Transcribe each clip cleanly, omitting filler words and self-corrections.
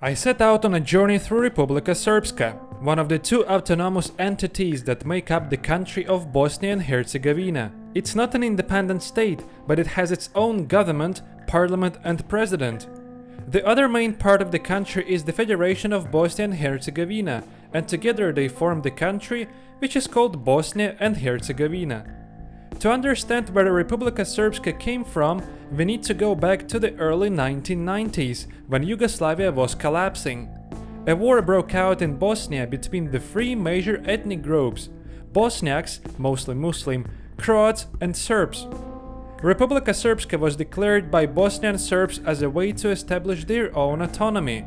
I set out on a journey through Republika Srpska, one of the two autonomous entities that make up the country of Bosnia and Herzegovina. It's not an independent state, but it has its own government, parliament and president. The other main part of the country is the Federation of Bosnia and Herzegovina, and together they form the country, which is called Bosnia and Herzegovina. To understand where Republika Srpska came from, we need to go back to the early 1990s, when Yugoslavia was collapsing. A war broke out in Bosnia between the three major ethnic groups: Bosniaks, mostly Muslim, Croats and Serbs. Republika Srpska was declared by Bosnian Serbs as a way to establish their own autonomy.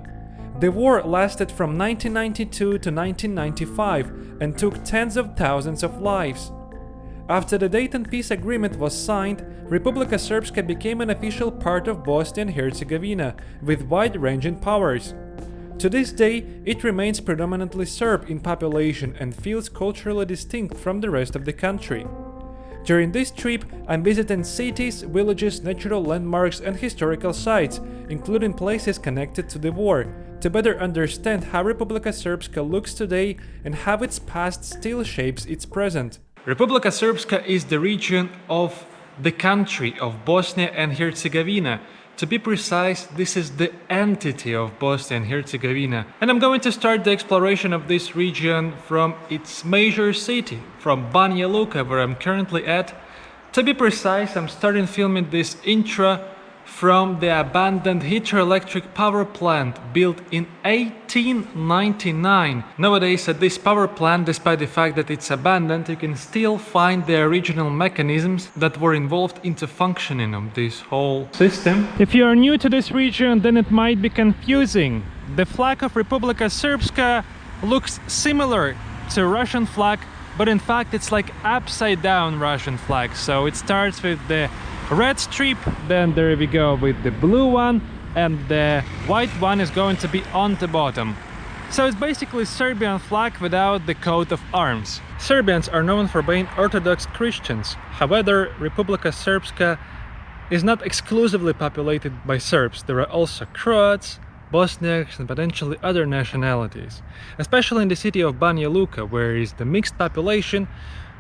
The war lasted from 1992 to 1995 and took tens of thousands of lives. After the Dayton Peace Agreement was signed, Republika Srpska became an official part of Bosnia and Herzegovina, with wide-ranging powers. To this day, it remains predominantly Serb in population and feels culturally distinct from the rest of the country. During this trip, I'm visiting cities, villages, natural landmarks and historical sites, including places connected to the war, to better understand how Republika Srpska looks today and how its past still shapes its present. Republika Srpska is the region of the country of Bosnia and Herzegovina. To be precise, this is the entity of Bosnia and Herzegovina. And I'm going to start the exploration of this region from its major city, from Banja Luka, where I'm currently at. To be precise, I'm starting filming this intro from the abandoned hydroelectric power plant built in 1899. Nowadays, at this power plant, despite the fact that it's abandoned, you can still find the original mechanisms that were involved into functioning of this whole system. If you are new to this region, then it might be confusing. The flag of Republika Srpska looks similar to Russian flag, but in fact it's like upside down Russian flag. So it starts with the red strip, then there we go with the blue one, and the white one is going to be on the bottom. So it's basically Serbian flag without the coat of arms. Serbians are known for being Orthodox Christians. However, Republika Srpska is not exclusively populated by Serbs. There are also Croats, Bosniaks and potentially other nationalities. Especially in the city of Banja Luka, where is the mixed population,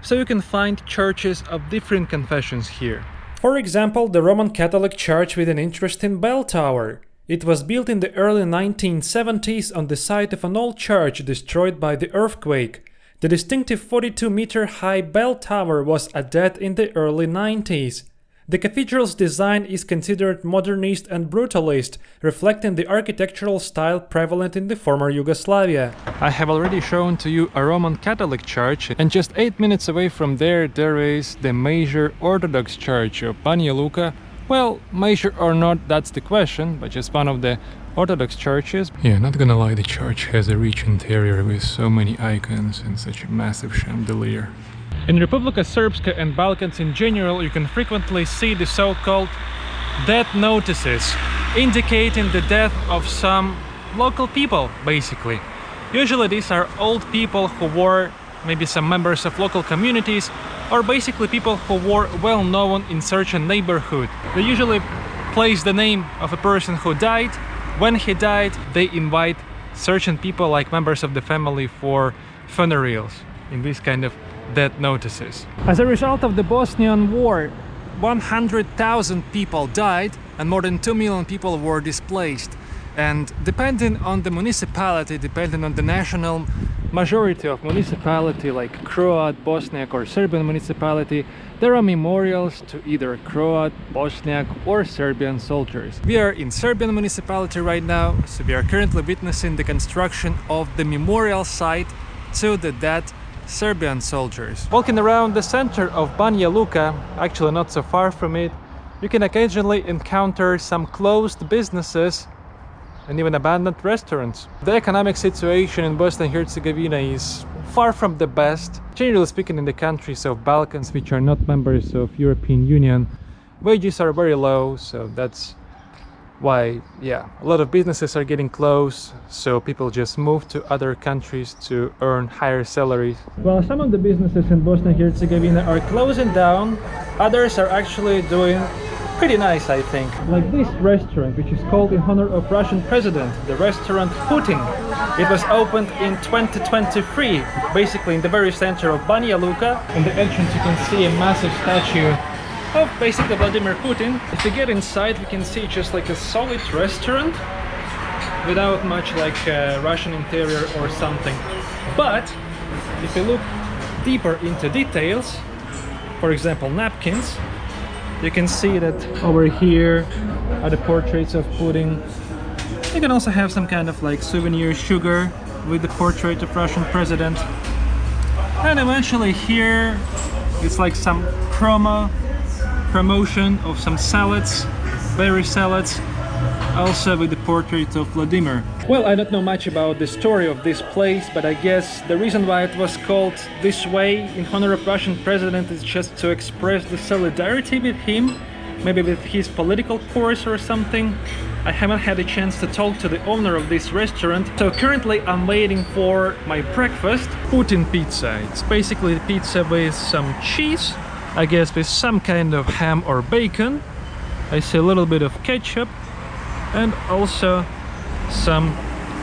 so you can find churches of different confessions here. For example, the Roman Catholic Church with an interesting bell tower. It was built in the early 1970s on the site of an old church destroyed by the earthquake. The distinctive 42-meter high bell tower was added in the early 90s. The cathedral's design is considered modernist and brutalist, reflecting the architectural style prevalent in the former Yugoslavia. I have already shown to you a Roman Catholic church, and just 8 minutes away from there is the major Orthodox church of Banja Luka. Well, major or not, that's the question, but just one of the Orthodox churches. Yeah, not gonna lie, the church has a rich interior with so many icons and such a massive chandelier. In Republika Srpska and Balkans in general, you can frequently see the so-called death notices, indicating the death of some local people, basically. Usually these are old people who were maybe some members of local communities, or basically people who were well known in certain neighborhood. They usually place the name of a person who died. When he died, they invite certain people like members of the family for funerals in this kind of death notices. As a result of the Bosnian War, 100,000 people died and more than 2 million people were displaced. And depending on the municipality, depending on the national majority of municipality like Croat, Bosniak or Serbian municipality, there are memorials to either Croat, Bosniak or Serbian soldiers. We are in Serbian municipality right now, so we are currently witnessing the construction of the memorial site to the dead Serbian soldiers. Walking around the center of Banja Luka, actually not so far from it, you can occasionally encounter some closed businesses and even abandoned restaurants. The economic situation in Bosnia and Herzegovina is far from the best. Generally speaking, in the countries of Balkans, which are not members of European Union, wages are very low, so that's why, yeah, a lot of businesses are getting closed, so people just move to other countries to earn higher salaries. Well, some of the businesses in Bosnia and Herzegovina are closing down, others are actually doing pretty nice, I think. Like this restaurant, which is called in honor of Russian president, the restaurant Putin. It was opened in 2023, basically in the very center of Banja Luka. In the entrance you can see a massive statue of basically Vladimir Putin. If you get inside, we can see just like a solid restaurant without much like Russian interior or something. But if you look deeper into details, for example napkins, you can see that over here are the portraits of Putin. You can also have some kind of like souvenir sugar with the portrait of Russian president. And eventually here it's like some promotion of some salads, berry salads, also with the portrait of Vladimir. Well, I don't know much about the story of this place, but I guess the reason why it was called this way in honor of Russian president is just to express the solidarity with him, maybe with his political course or something. I haven't had a chance to talk to the owner of this restaurant, so currently I'm waiting for my breakfast. Putin pizza. It's basically pizza with some cheese, I guess with some kind of ham or bacon. I see a little bit of ketchup and also some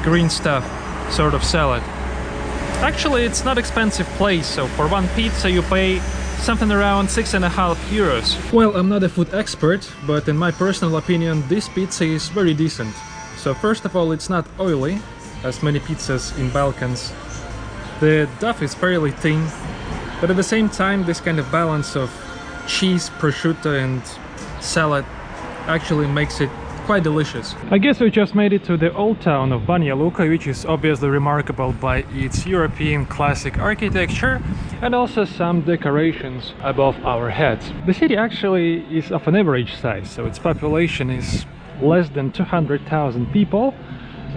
green stuff, sort of salad. Actually, it's not expensive place, so for one pizza you pay something around 6.5 euros. Well, I'm not a food expert, but in my personal opinion this pizza is very decent. So first of all, it's not oily, as many pizzas in Balkans. The dough is fairly thin, but at the same time this kind of balance of cheese, prosciutto and salad actually makes it quite delicious. I guess we just made it to the old town of Banja Luka, which is obviously remarkable by its European classic architecture and also some decorations above our heads. The city actually is of an average size, so its population is less than 200,000 people,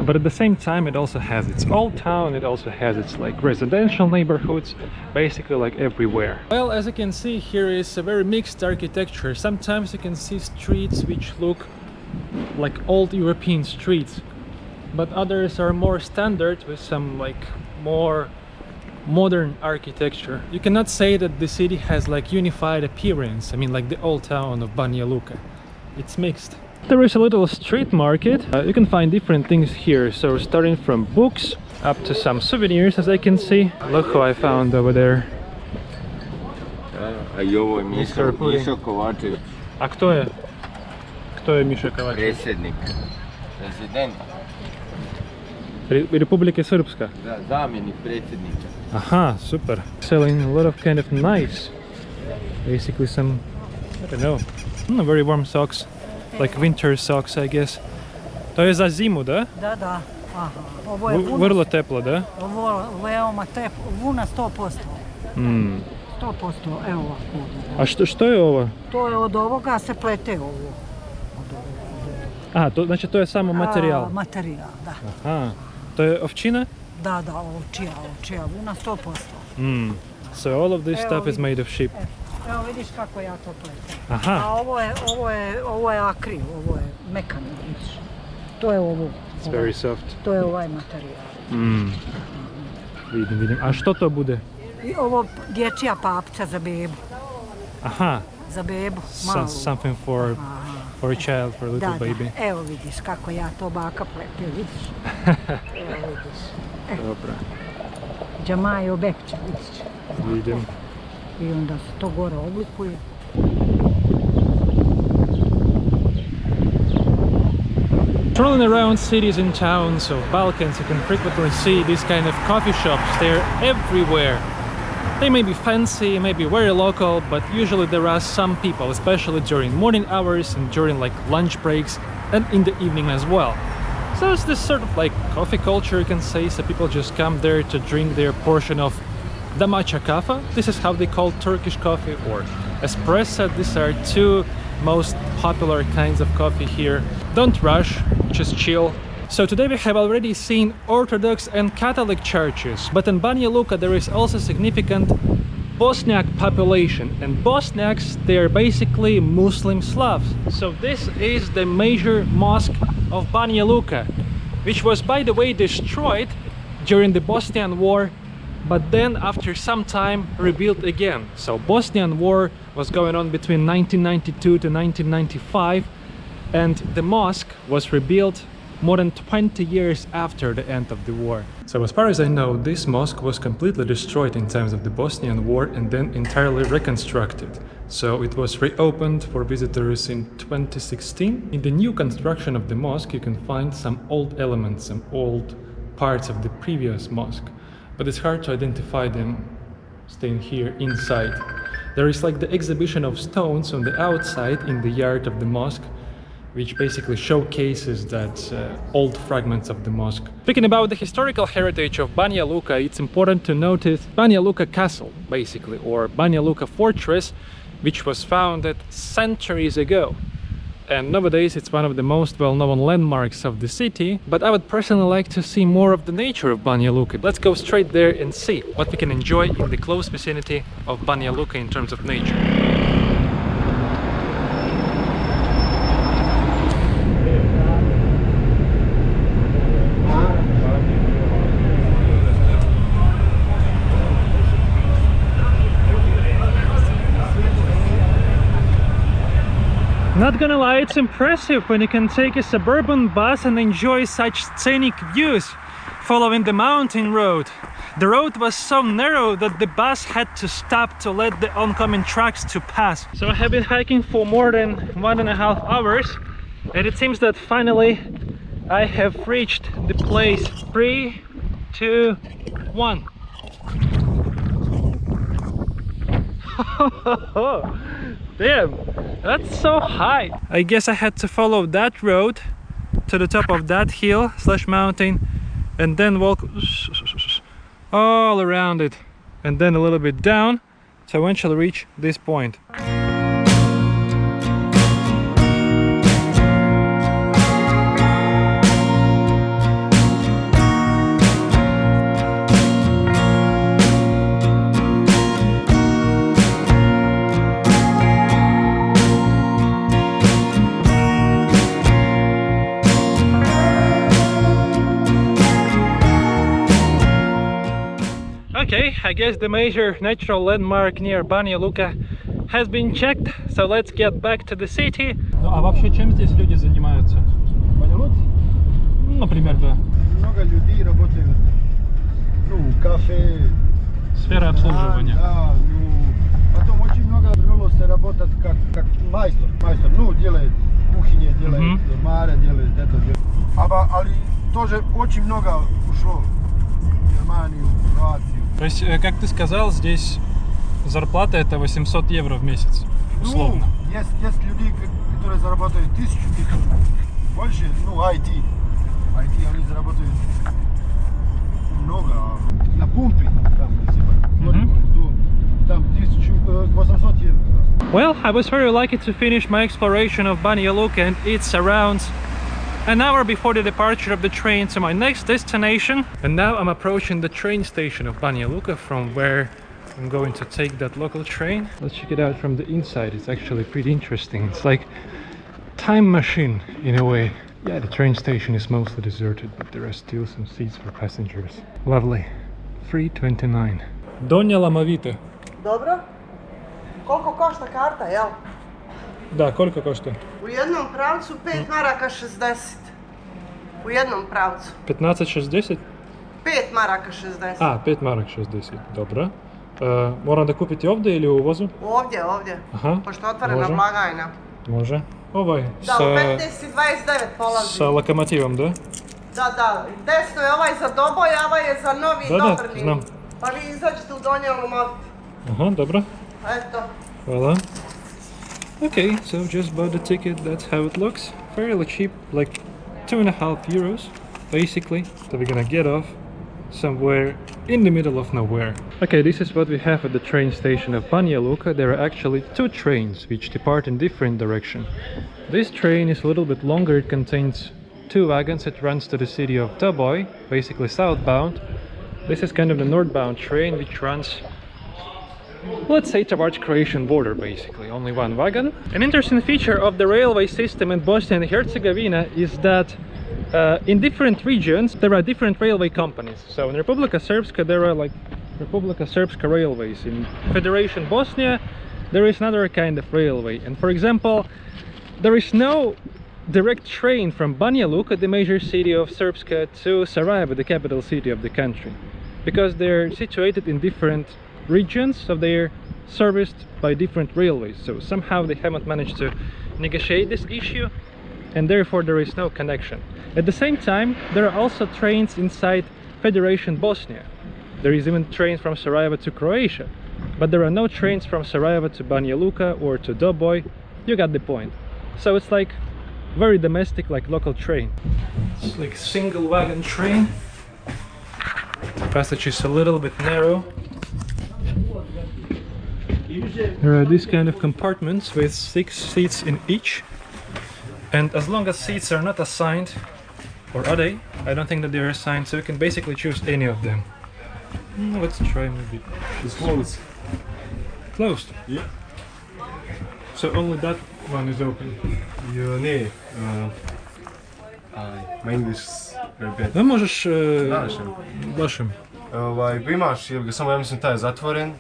but at the same time it also has its old town, it also has its like residential neighborhoods, basically like everywhere. Well, as you can see, here is a very mixed architecture. Sometimes you can see streets which look like old European streets, but others are more standard with some like more modern architecture. You cannot say that the city has like unified appearance. I mean, like the old town of Banja Luka, it's mixed. There is a little street market. You can find different things here, so starting from books up to some souvenirs, as I can see. Look who I found over there. Mišo Kovačević. A kto je? Kto je Mišo Kovačević? Predsjednik, prezident. Republike Srpska. Da, zamjenik predsjednika. Aha, super. Selling a lot of kind of knives. Basically some, I don't know, very warm socks. Like winter socks, I guess. To je za zimu, da? Da, da. Aha. Ovo je vrlo teplo, da? Ovo veoma teplo, vuna 100%. 100%, evo ovako. A što je ovo? To je od ovoga se plete ovo. Aha, znači to je samo materijal? Materijal, da. Aha. To je ovčina? Da, da, ovčija, vuna 100%. So all of this stuff is made of sheep. Evo vidiš kako ja to pletem. Aha. A ovo je akril, ovo je mekan, vidiš. To je ovo. It's very soft. To je ovaj materijal. Vidim. A što to bude? I ovo dječja papca za bebu. Aha. Za bebu, malu. Something for a child, for a little baby. Da, evo vidiš kako ja to baka plete, vidiš. Evo vidiš. Dobro. Džamajo bepče, vidiš. Vidim. I onda se to gore oblikuje. Traveling around cities and towns of Balkans, you can frequently see these kind of coffee shops. They're everywhere. They may be fancy, may be very local, but usually there are some people, especially during morning hours and during like lunch breaks and in the evening as well. So it's this sort of like coffee culture, you can say, so people just come there to drink their portion of Damacha kafa. This is how they call Turkish coffee, or espresso. These are two most popular kinds of coffee here. Don't rush, just chill. So today we have already seen Orthodox and Catholic churches, but in Banja Luka there is also significant Bosniak population, and Bosniaks, they are basically Muslim Slavs. So this is the major mosque of Banja Luka, which was, by the way, destroyed during the Bosnian War but then after some time rebuilt again. So Bosnian War was going on between 1992 to 1995, and the mosque was rebuilt more than 20 years after the end of the war. So as far as I know, this mosque was completely destroyed in times of the Bosnian War and then entirely reconstructed. So it was reopened for visitors in 2016. In the new construction of the mosque you can find some old elements, some old parts of the previous mosque, but it's hard to identify them staying here inside. There is like the exhibition of stones on the outside in the yard of the mosque, which basically showcases that old fragments of the mosque. Speaking about the historical heritage of Banja Luka, it's important to notice Banja Luka Castle, basically, or Banja Luka Fortress, which was founded centuries ago. And nowadays it's one of the most well-known landmarks of the city, but I would personally like to see more of the nature of Banja Luka. Let's go straight there and see what we can enjoy in the close vicinity of Banja Luka in terms of nature. Not gonna lie, it's impressive when you can take a suburban bus and enjoy such scenic views following the mountain road. The road was so narrow that the bus had to stop to let the oncoming trucks to pass. So I have been hiking for more than 1.5 hours, and it seems that finally I have reached the place. 3, 2, 1. Damn, that's so high. I guess I had to follow that road to the top of that hill slash mountain and then walk all around it and then a little bit down to eventually reach this point. Okay, I guess the major natural landmark near Banja Luka has been checked, so let's get back to the city. Ну, а вообще чем здесь люди занимаются? В Banja Luci? Например, да. Много людей работают, ну, кафе. Сфера обслуживания. Да, ну, потом очень много се работает как майстер, ну, делает кухни, делает маре, делает это. Ali тоже очень много ушло в Германию, в Croatian. То есть, как ты сказал, здесь зарплата это 800 евро в месяц, условно. Ну, есть люди, которые зарабатывают 1000, больше, ну, IT они зарабатывают много, на пумпе, там, там 1800 евро. Well, I was very lucky to finish my exploration of Banja Luka, and it's around an hour before the departure of the train to my next destination. And now I'm approaching the train station of Banja Luka, from where I'm going to take that local train. Let's check it out from the inside. It's actually pretty interesting. It's like a time machine in a way. Yeah, the train station is mostly deserted, but there are still some seats for passengers. Lovely. 329. Donja Lamovita. Dobro. Koliko košta karta, jel? Da, koliko košta? U jednom pravcu 5 maraka 60. U jednom pravcu. 15,60? 5 maraka 60. A, 5 marak 60, dobro. Moram da kupiti ovdje ili u uvozu? Ovdje. Aha, pošto je otvorena može. blagajna. Može. Ovaj, Da, u 15:29 polazi. sa lokomotivom, da? Da. Desno je ovaj za Doboj, a ovaj je za Novi Dobrni. znam. Pa vi izađete u Donja Luka. Aha, dobro. Eto. Hvala. Okay, so just bought the ticket, that's how it looks. Fairly cheap, like 2.5 euros, basically. So we're gonna get off somewhere in the middle of nowhere. Okay, this is what we have at the train station of Banja Luka. There are actually 2 trains which depart in different direction. This train is a little bit longer. It contains 2 wagons. It runs to the city of Doboj, basically southbound. This is kind of the northbound train which runs, let's say, towards Croatian border, basically. Only 1 wagon. An interesting feature of the railway system in Bosnia and Herzegovina is that in different regions there are different railway companies. So in Republika Srpska there are like Republika Srpska railways. In Federation Bosnia there is another kind of railway, and for example there is no direct train from Banja Luka, the major city of Srpska, to Sarajevo, the capital city of the country, because they're situated in different regions, so they're serviced by different railways. So somehow they haven't managed to negotiate this issue, and therefore there is no connection. At the same time, there are also trains inside Federation Bosnia. There is even trains from Sarajevo to Croatia, but there are no trains from Sarajevo to Banja Luka or to Doboj. You got the point. So it's like very domestic, like local train. It's like single wagon train. The passage is a little bit narrow. There are these kind of compartments with 6 seats in each, and as long as seats are not assigned, or are they? I don't think that they are assigned, so you can basically choose any of them. Let's try maybe. It's closed. Closed? Yeah. So only that one is open. Ne, my English is very bad. No možeš Našem. vašem. Imaš, jer ga samo ja mislim taj je zatvoren.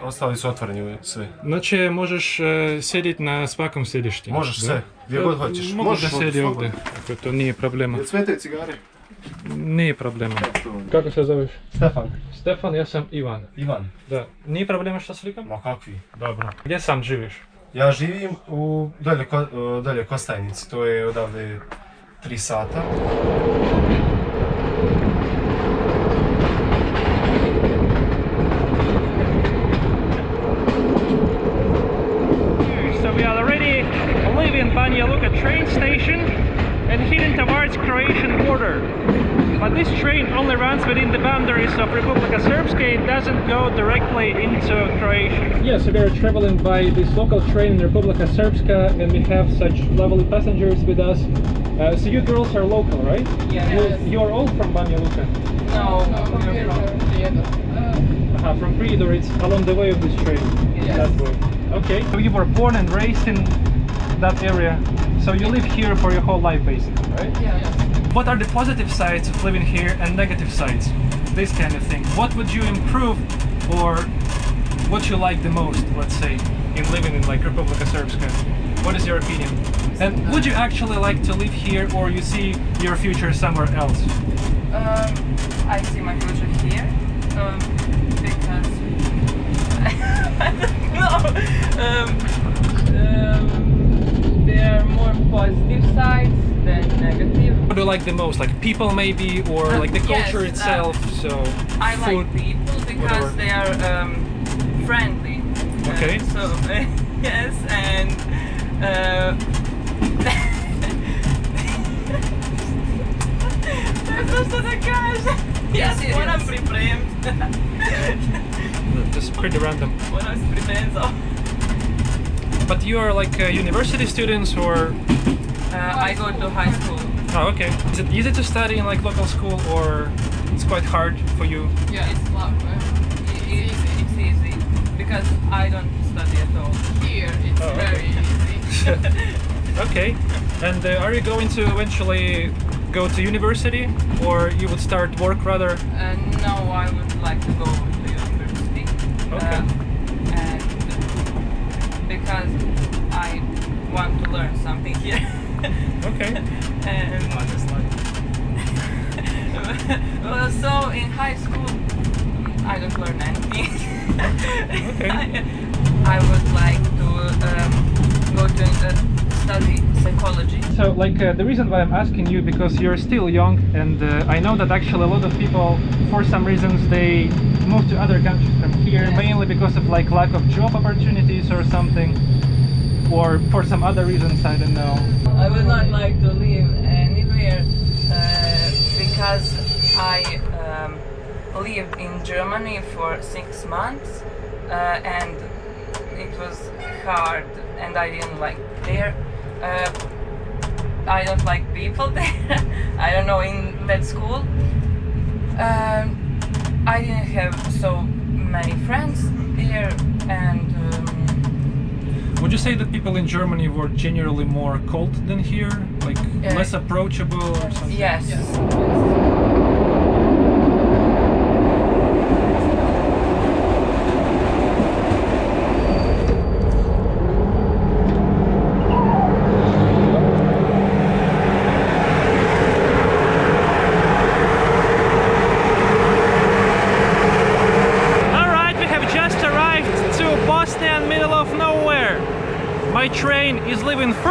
Ostali su otvoreni sve. Znači možeš sjediti na svakom sjedišti. Možeš sve, gdje god hoćeš. Mogu da sjedi ovdje, ako to nije problema. Jel smetaju cigare? Nije problema. Kako se zoveš? Stefan. Stefan, ja sam Ivan. Ivan. Da. Nije problema što slikam? Ma kakvi? Dobro. Gdje sam živiš? Ja živim u dalje Kostajnici, to je odavde 3 sata. So we are already leaving Banja Luka train station and heading towards Croatian border. But this train only runs within the boundaries of Republika Srpska. It doesn't go directly into Croatia. Yeah, so we are traveling by this local train in Republika Srpska, and we have such lovely passengers with us. So you girls are local, right? Yeah. You're all from Banja Luka? No, we're from Prijedor. From Prijedor, it's along the way of this train. Yes. That way. Okay. So you were born and raised in that area, so you live here for your whole life basically, right? Yeah. What are the positive sides of living here and negative sides? This kind of thing. What would you improve, or what you like the most, let's say, in living in like Republika Srpska? What is your opinion? And would you actually like to live here, or you see your future somewhere else? I see my future here because I don't know. There are more positive sides than negative. What do you like the most? Like people maybe, or like the culture Yes, itself? So I food, like people because whatever. they are friendly. Okay. So yes, and Просто да кажа. Јас морам припремити. Just pretty random. Moram se pripremiti za ovo. But you are like university students, or? I go to high school. Oh, okay. Is it easy to study in like local school, or it's quite hard for you? Yeah, it's It's easy because I don't study at all. Here it's very easy. Okay. And are you going to eventually go to university, or you would start work rather? No, I would like to go to university. Okay. And because I want to learn something here. Okay. And so in high school, I don't learn anything. Okay. I would like to go to study psychology. So like the reason why I'm asking you, because you're still young, and I know that actually a lot of people, for some reasons, they move to other countries from here, Yeah. mainly because of like lack of job opportunities or something, or for some other reasons, I don't know. I would not like to live anywhere because I lived in Germany for 6 months and it was hard and I didn't like there. I don't like people there. I don't know, in that school. I didn't have so many friends there, and Would you say that people in Germany were generally more cold than here? Like less approachable or something? yes.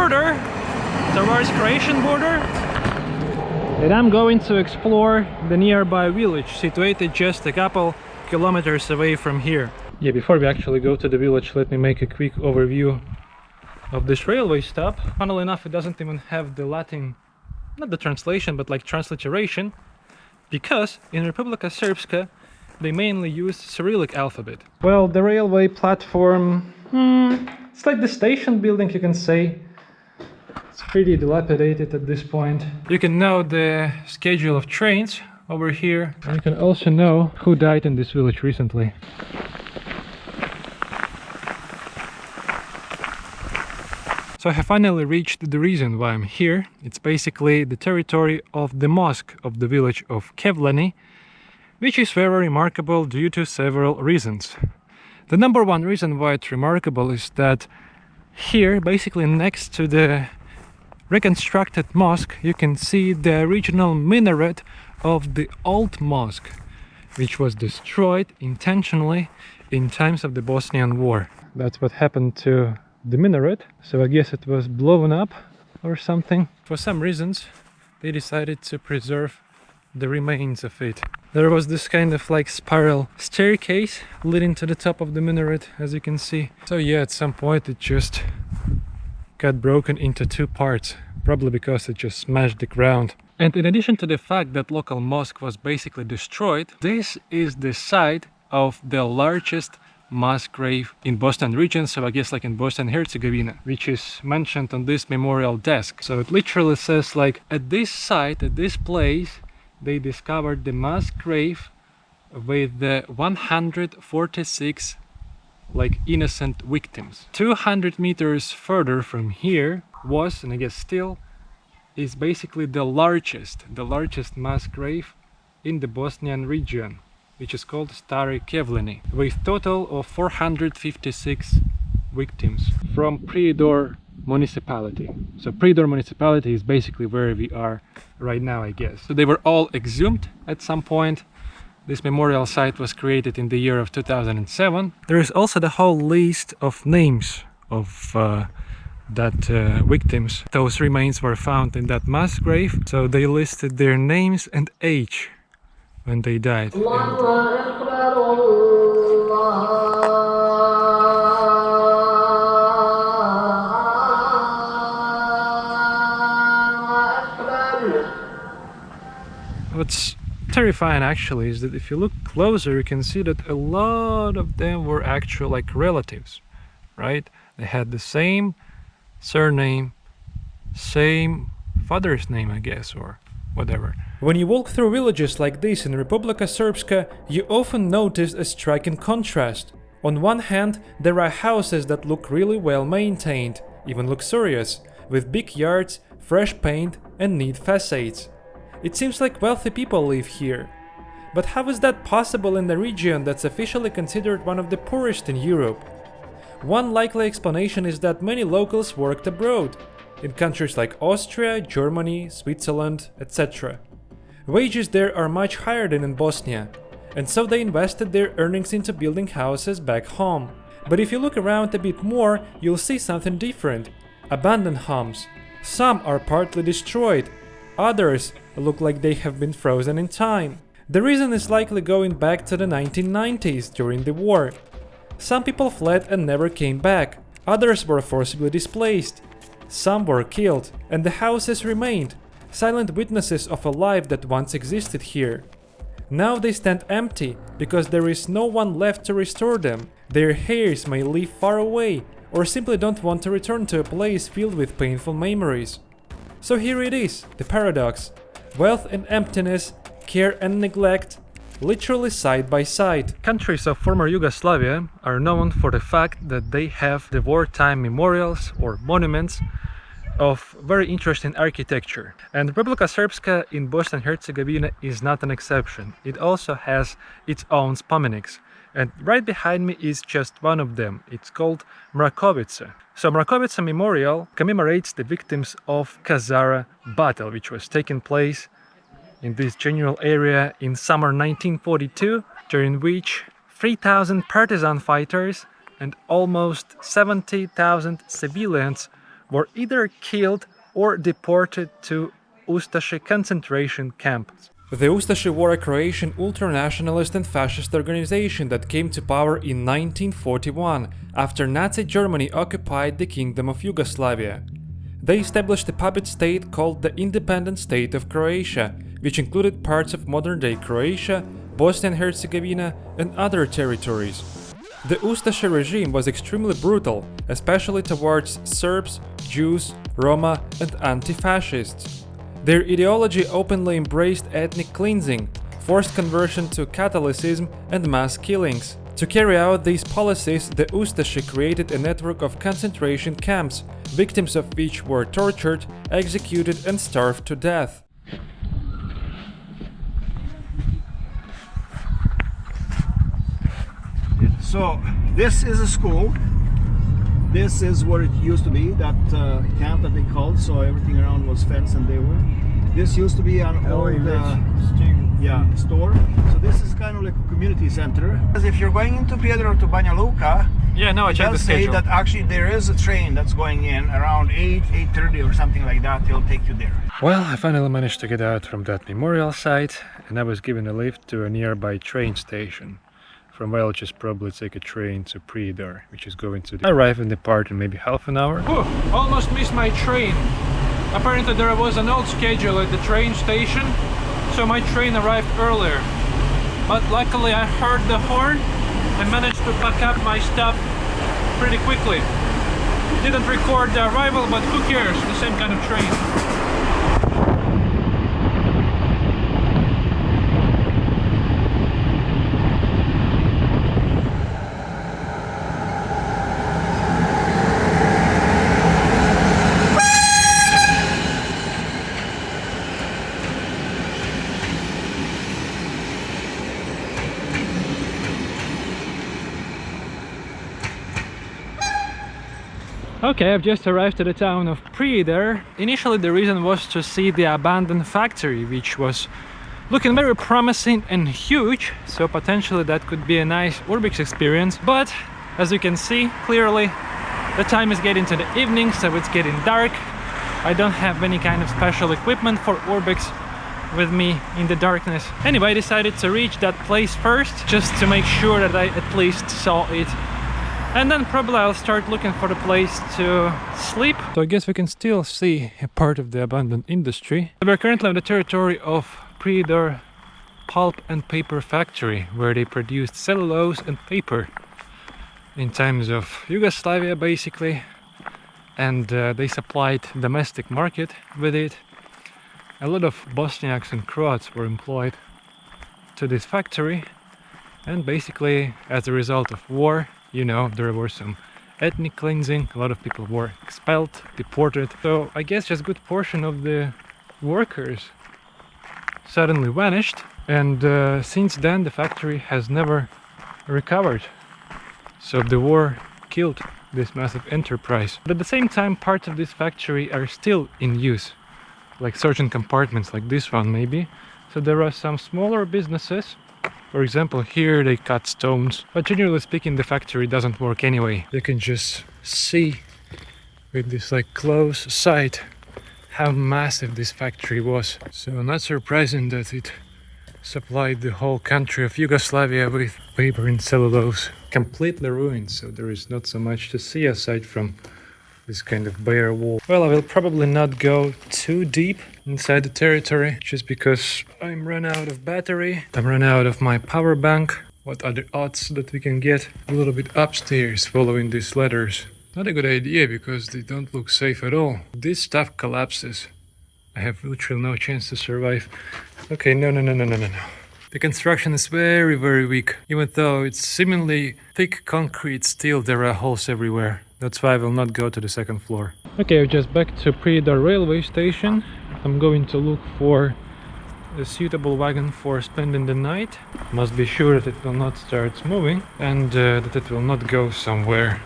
further towards Croatian border, and I'm going to explore the nearby village situated just a couple kilometers away from here. Yeah, before we actually go to the village, let me make a quick overview of this railway stop. Funnily enough, it doesn't even have the Latin, not the translation, but like transliteration, because in Republika Srpska they mainly use Cyrillic alphabet. Well, the railway platform, it's like the station building, you can say. It's pretty dilapidated at this point. You can know the schedule of trains over here, and you can also know who died in this village recently. So I have finally reached the reason why I'm here. It's basically the territory of the mosque of the village of Kevlani, which is very remarkable due to several reasons. The number one reason why it's remarkable is that here, basically next to the reconstructed mosque, you can see the original minaret of the old mosque, which was destroyed intentionally in times of the Bosnian War. That's what happened to the minaret, so I guess it was blown up or something. For some reasons they decided to preserve the remains of it. There was this kind of like spiral staircase leading to the top of the minaret, as you can see. So yeah, at some point it just got broken into two parts, probably because it just smashed the ground. And in addition to the fact that local mosque was basically destroyed, this is the site of the largest mass grave in Bosnian region, so I guess like in Bosnia and Herzegovina, which is mentioned on this memorial desk. So it literally says like, at this site, at this place, they discovered the mass grave with the 146 like innocent victims. 200 meters further from here was, and I guess still, is basically the largest mass grave in the Bosnian region, which is called Stari Kevlani, with total of 456 victims from Prijedor municipality. So Prijedor municipality is basically where we are right now, I guess. So they were all exhumed at some point. This memorial site was created in the year of 2007. There is also the whole list of names of victims. Those remains were found in that mass grave, so they listed their names and age when they died. What's terrifying actually is that if you look closer, you can see that a lot of them were actual like relatives, right? They had the same surname, same father's name, I guess, or whatever. When you walk through villages like this in Republika Srpska, you often notice a striking contrast. On one hand, there are houses that look really well maintained, even luxurious, with big yards, fresh paint and neat facades. It seems like wealthy people live here. But how is that possible in a region that's officially considered one of the poorest in Europe? One likely explanation is that many locals worked abroad, in countries like Austria, Germany, Switzerland, etc. Wages there are much higher than in Bosnia, and so they invested their earnings into building houses back home. But if you look around a bit more, you'll see something different. Abandoned homes. Some are partly destroyed, others look like they have been frozen in time. The reason is likely going back to the 1990s during the war. Some people fled and never came back, others were forcibly displaced. Some were killed, and the houses remained, silent witnesses of a life that once existed here. Now they stand empty, because there is no one left to restore them. Their heirs may live far away, or simply don't want to return to a place filled with painful memories. So here it is, the paradox. Wealth and emptiness, care and neglect, literally side by side. Countries of former Yugoslavia are known for the fact that they have the wartime memorials or monuments of very interesting architecture. And Republika Srpska in Bosnia and Herzegovina is not an exception. It also has its own spomeniks. And right behind me is just one of them. It's called Mrakovica. So Mrakovica Memorial commemorates the victims of Kazara battle, which was taking place in this general area in summer 1942, during which 3,000 partisan fighters and almost 70,000 civilians were either killed or deported to Ustaše concentration camps. The Ustaše were a Croatian ultranationalist and fascist organization that came to power in 1941 after Nazi Germany occupied the Kingdom of Yugoslavia. They established a puppet state called the Independent State of Croatia, which included parts of modern-day Croatia, Bosnia and Herzegovina, and other territories. The Ustaše regime was extremely brutal, especially towards Serbs, Jews, Roma, and anti-fascists. Their ideology openly embraced ethnic cleansing, forced conversion to Catholicism, and mass killings. To carry out these policies, the Ustaše created a network of concentration camps, victims of which were tortured, executed, and starved to death. So, this is a school. This is where it used to be, that camp that they called, so everything around was fenced and they were. This used to be an old store. So this is kind of like a community center. Because if you're going into Prijedor to Banja Luka, I checked the schedule. say that actually there is a train that's going in around 8:30 or something like that. It'll take you there. Well, I finally managed to get out from that memorial site, and I was given a lift to a nearby train station. From where I'll just probably take a train to Prijedor, which is going to arrive and depart in maybe half an hour. Whew, almost missed my train. Apparently there was an old schedule at the train station, so my train arrived earlier. But luckily I heard the horn and managed to pack up my stuff pretty quickly. Didn't record the arrival, but who cares, the same kind of train. Okay, I've just arrived at the town of Prijedor. Initially the reason was to see the abandoned factory, which was looking very promising and huge, so potentially that could be a nice Urbex experience. But as you can see clearly, the time is getting to the evening, so it's getting dark. I don't have any kind of special equipment for Urbex with me in the darkness. Anyway, I decided to reach that place first, just to make sure that I at least saw it. And then probably I'll start looking for the place to sleep. So I guess we can still see a part of the abandoned industry. We're currently on the territory of Prijedor pulp and paper factory, where they produced cellulose and paper in times of Yugoslavia basically. And they supplied domestic market with it. A lot of Bosniaks and Croats were employed to this factory. And basically, as a result of war, you know, there were some ethnic cleansing, a lot of people were expelled, deported. So I guess just a good portion of the workers suddenly vanished, and since then the factory has never recovered. So the war killed this massive enterprise. But at the same time, parts of this factory are still in use, like certain compartments like this one maybe. So there are some smaller businesses. For example, here they cut stones, but generally speaking the factory doesn't work anyway. You can just see with this like close sight how massive this factory was. So not surprising that it supplied the whole country of Yugoslavia with paper and cellulose. Completely ruined, so there is not so much to see aside from this kind of bare wall. Well, I will probably not go too deep inside the territory, just because I'm run out of battery. I'm run out of my power bank. What are the odds that we can get a little bit upstairs following these ladders? Not a good idea, because they don't look safe at all. This stuff collapses. I have literally no chance to survive. Okay, no. The construction is very, very weak. Even though it's seemingly thick concrete, still there are holes everywhere. That's why I will not go to the second floor. Okay, I'm just back to Prijedor railway station. I'm going to look for a suitable wagon for spending the night. Must be sure that it will not start moving and that it will not go somewhere.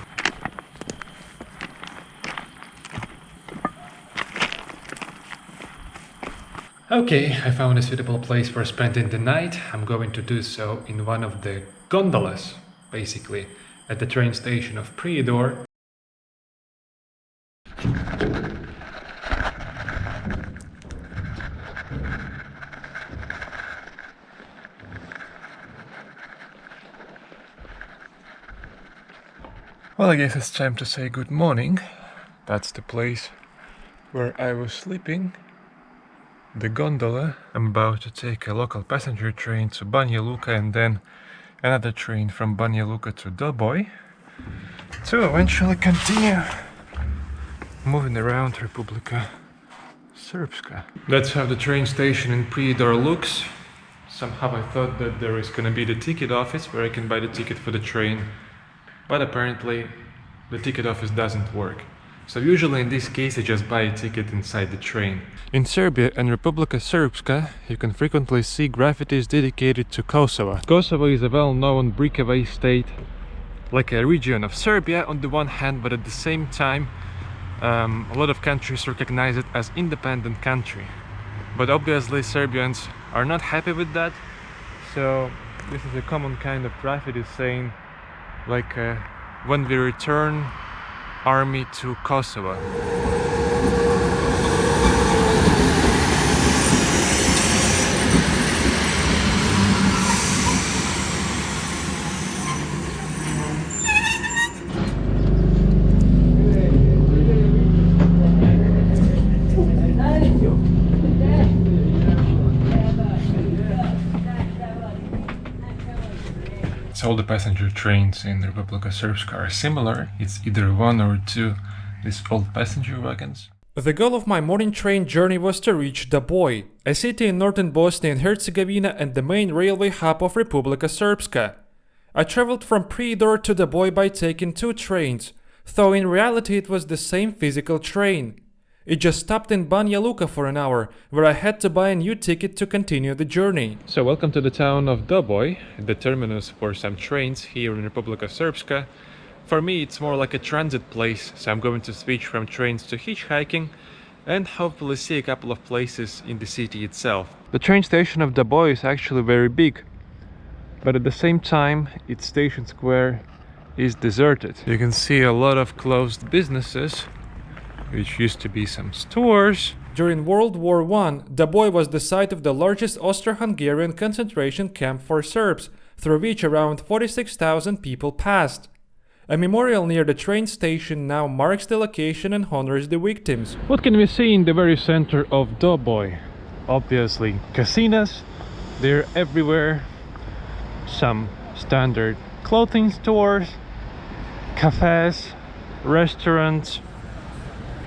Okay, I found a suitable place for spending the night. I'm going to do so in one of the gondolas, basically, at the train station of Prijedor. Well, I guess it's time to say good morning. That's the place where I was sleeping. The gondola. I'm about to take a local passenger train to Banja Luka and then another train from Banja Luka to Doboj to eventually continue moving around Republika Srpska. That's how the train station in Prijedor looks. Somehow I thought that there is gonna be the ticket office where I can buy the ticket for the train, but apparently the ticket office doesn't work. So usually in this case I just buy a ticket inside the train. In Serbia and Republika Srpska you can frequently see graffitis dedicated to Kosovo. Kosovo is a well-known breakaway state, like a region of Serbia on the one hand, but at the same time a lot of countries recognize it as independent country. But obviously Serbians are not happy with that, so this is a common kind of graffiti saying like when we return army to Kosovo. So all the passenger trains in the Republika Srpska are similar. It's either one or two these old passenger wagons. The goal of my morning train journey was to reach Doboj, a city in northern Bosnia and Herzegovina and the main railway hub of Republika Srpska. I traveled from Prijedor to Doboj by taking two trains, though in reality it was the same physical train. It just stopped in Banja Luka for an hour, where I had to buy a new ticket to continue the journey. So welcome to the town of Doboj, the terminus for some trains here in Republika Srpska. For me it's more like a transit place, so I'm going to switch from trains to hitchhiking and hopefully see a couple of places in the city itself. The train station of Doboj is actually very big, but at the same time its station square is deserted. You can see a lot of closed businesses, which used to be some stores. During World War I, Doboj was the site of the largest Austro-Hungarian concentration camp for Serbs, through which around 46,000 people passed. A memorial near the train station now marks the location and honors the victims. What can we see in the very center of Doboj? Obviously, casinos. They're everywhere. Some standard clothing stores, cafes, restaurants,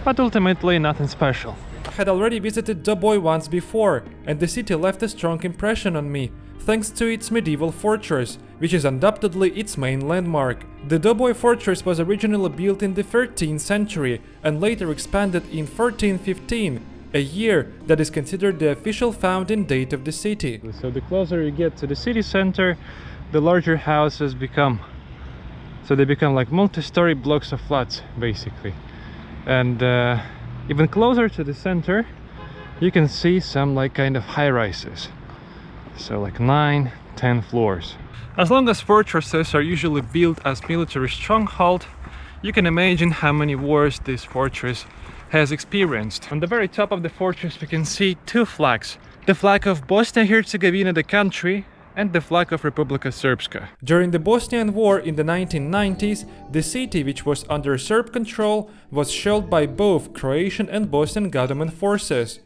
but ultimately nothing special. I had already visited Doboj once before, and the city left a strong impression on me, thanks to its medieval fortress, which is undoubtedly its main landmark. The Doboj fortress was originally built in the 13th century and later expanded in 1415, a year that is considered the official founding date of the city. So the closer you get to the city center, the larger houses become. So they become like multi-story blocks of flats, basically. And even closer to the center you can see some like kind of high-rises, so like 9-10 floors. As long as fortresses are usually built as military stronghold, you can imagine how many wars this fortress has experienced. On the very top of the fortress we can see two flags: the flag of Bosnia and Herzegovina, the country, and the flag of Republika Srpska. During the Bosnian War in the 1990s, the city, which was under Serb control, was shelled by both Croatian and Bosnian government forces.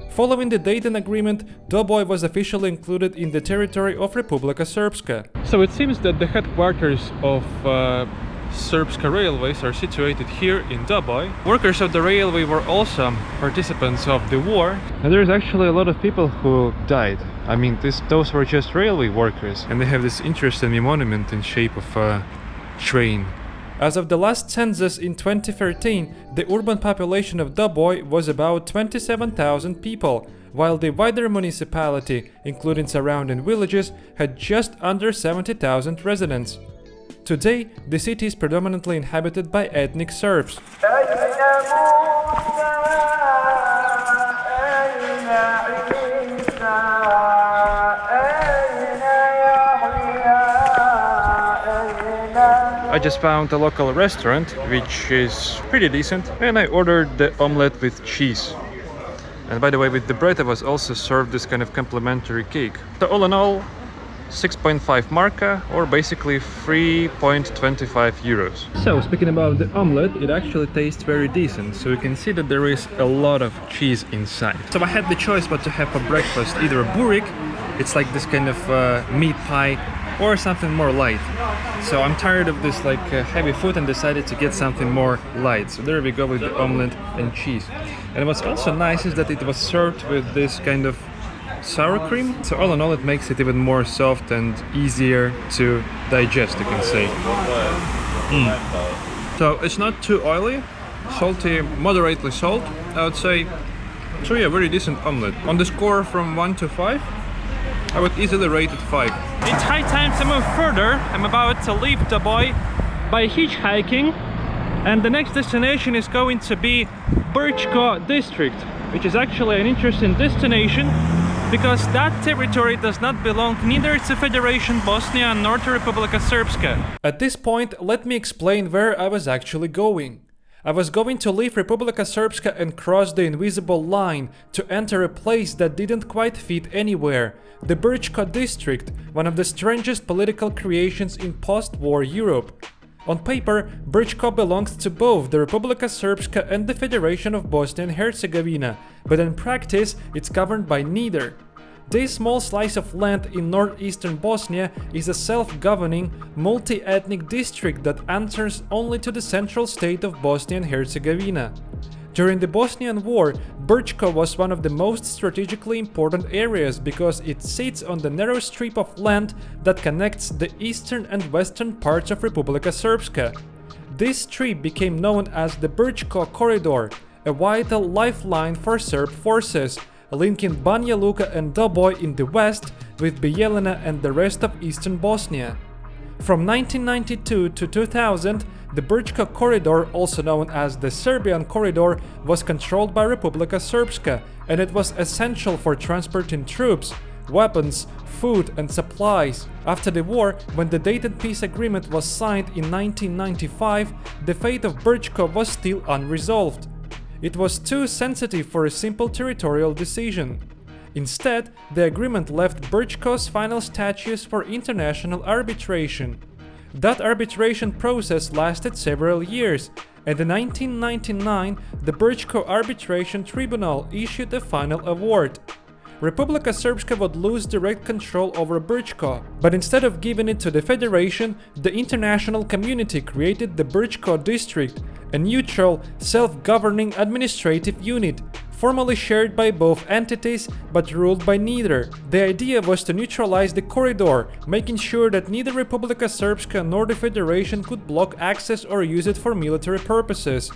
Following the Dayton Agreement, Doboj was officially included in the territory of Republika Srpska. So it seems that the headquarters of Srpska railways are situated here in Doboj. Workers of the railway were also participants of the war, and there's actually a lot of people who died. I mean, those were just railway workers, and they have this interesting monument in shape of a train. As of the last census in 2013, the urban population of Doboj was about 27,000 people, while the wider municipality, including surrounding villages, had just under 70,000 residents. Today, the city is predominantly inhabited by ethnic Serbs. I just found a local restaurant, which is pretty decent, and I ordered the omelette with cheese. And by the way, with the bread I was also served this kind of complimentary cake. So all in all, 6.5 marka, or basically 3.25 euros. So speaking about the omelette, it actually tastes very decent. So you can see that there is a lot of cheese inside. So I had the choice what to have for breakfast, either a burik, it's like this kind of meat pie, or something more light. So I'm tired of this like heavy food and decided to get something more light. So there we go with the omelette and cheese. And what's also nice is that it was served with this kind of sour cream. So all in all, it makes it even more soft and easier to digest, you can say. So it's not too oily, salty, moderately salt, I would say. So yeah, very decent omelette. On the score from 1 to 5, I would easily rate it 5. It's high time to move further. I'm about to leave Doboj by hitchhiking, and the next destination is going to be Brčko District, which is actually an interesting destination because that territory does not belong neither to Federation Bosnia nor to Republika Srpska. At this point, let me explain where I was actually going. I was going to leave Republika Srpska and cross the invisible line to enter a place that didn't quite fit anywhere, the Brčko District, one of the strangest political creations in post-war Europe. On paper, Brčko belongs to both the Republika Srpska and the Federation of Bosnia and Herzegovina, but in practice it's governed by neither. This small slice of land in northeastern Bosnia is a self-governing, multi-ethnic district that answers only to the central state of Bosnia and Herzegovina. During the Bosnian War, Brčko was one of the most strategically important areas because it sits on the narrow strip of land that connects the eastern and western parts of Republika Srpska. This strip became known as the Brčko Corridor, a vital lifeline for Serb forces, linking Banja Luka and Doboj in the west with Bijeljina and the rest of eastern Bosnia. From 1992 to 2000, the Brčko Corridor, also known as the Serbian Corridor, was controlled by Republika Srpska, and it was essential for transporting troops, weapons, food and supplies. After the war, when the Dayton Peace Agreement was signed in 1995, the fate of Brčko was still unresolved. It was too sensitive for a simple territorial decision. Instead, the agreement left Brčko's final status for international arbitration. That arbitration process lasted several years, and in 1999 the Brčko Arbitration Tribunal issued a final award. Republika Srpska would lose direct control over Brčko, but instead of giving it to the Federation, the international community created the Brčko District, a neutral, self-governing administrative unit, formally shared by both entities but ruled by neither. The idea was to neutralize the corridor, making sure that neither Republika Srpska nor the Federation could block access or use it for military purposes.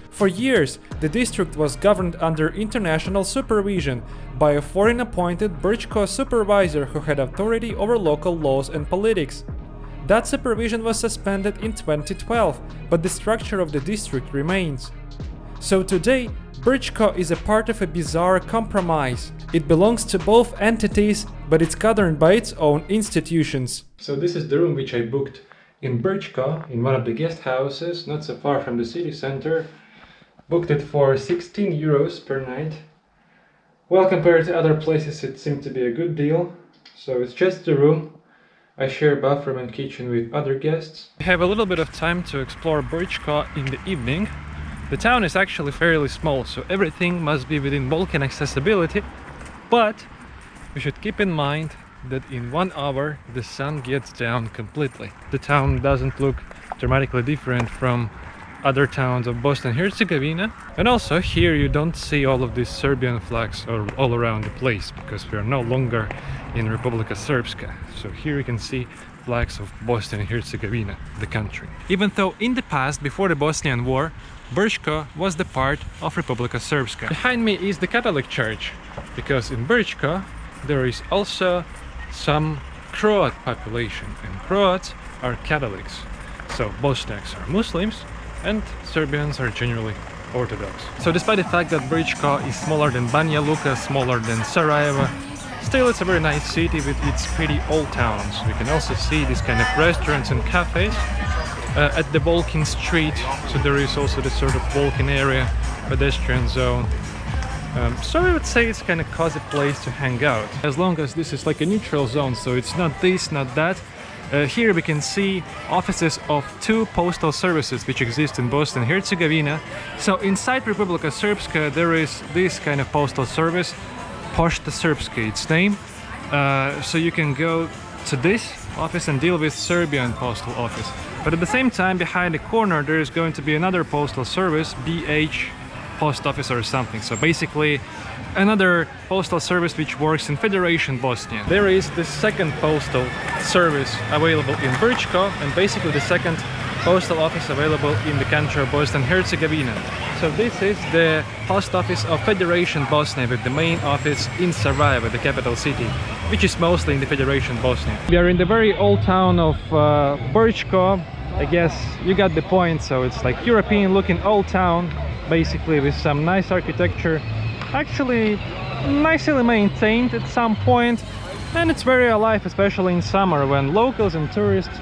For years, the district was governed under international supervision by a foreign-appointed Brčko supervisor who had authority over local laws and politics. That supervision was suspended in 2012, but the structure of the district remains. So today, Brčko is a part of a bizarre compromise. It belongs to both entities, but it's governed by its own institutions. So this is the room which I booked in Brčko, in one of the guest houses, not so far from the city center. Booked it for 16 euros per night. Well, compared to other places, it seemed to be a good deal. So it's just the room. I share bathroom and kitchen with other guests. We have a little bit of time to explore Brčko in the evening. The town is actually fairly small, so everything must be within walking accessibility, but we should keep in mind that in 1 hour the sun gets down completely. The town doesn't look dramatically different from other towns of Bosnia and Herzegovina, and also here you don't see all of these Serbian flags all around the place because we are no longer in Republika Srpska. So here you can see flags of Bosnia and Herzegovina, the country. Even though in the past, before the Bosnian War, Brčko was the part of Republika Srpska. Behind me is the Catholic Church, because in Brčko there is also some Croat population, and Croats are Catholics. So Bosniaks are Muslims and Serbians are generally Orthodox. So despite the fact that Brčko is smaller than Banja Luka, smaller than Sarajevo, still it's a very nice city with its pretty old towns. We can also see these kind of restaurants and cafes at the walking street, so there is also this sort of walking area, pedestrian zone. So I would say it's kind of cozy place to hang out. As long as this is like a neutral zone, so it's not this, not that. Here we can see offices of 2 postal services which exist in Bosnia and Herzegovina. So inside Republika Srpska there is this kind of postal service, Pošta Srpska, its name. So you can go to this office and deal with Serbian postal office. But at the same time, behind the corner there is going to be another postal service, BH Post Office or something. So basically another postal service which works in Federation Bosnia. There is the second postal service available in Brčko, and basically the second postal office available in the country of Bosnia and Herzegovina. So this is the post office of Federation Bosnia with the main office in Sarajevo, the capital city, which is mostly in the Federation Bosnia. We are in the very old town of Brčko. I guess you got the point. So it's like European looking old town, basically with some nice architecture, actually nicely maintained at some point, and it's very alive, especially in summer when locals and tourists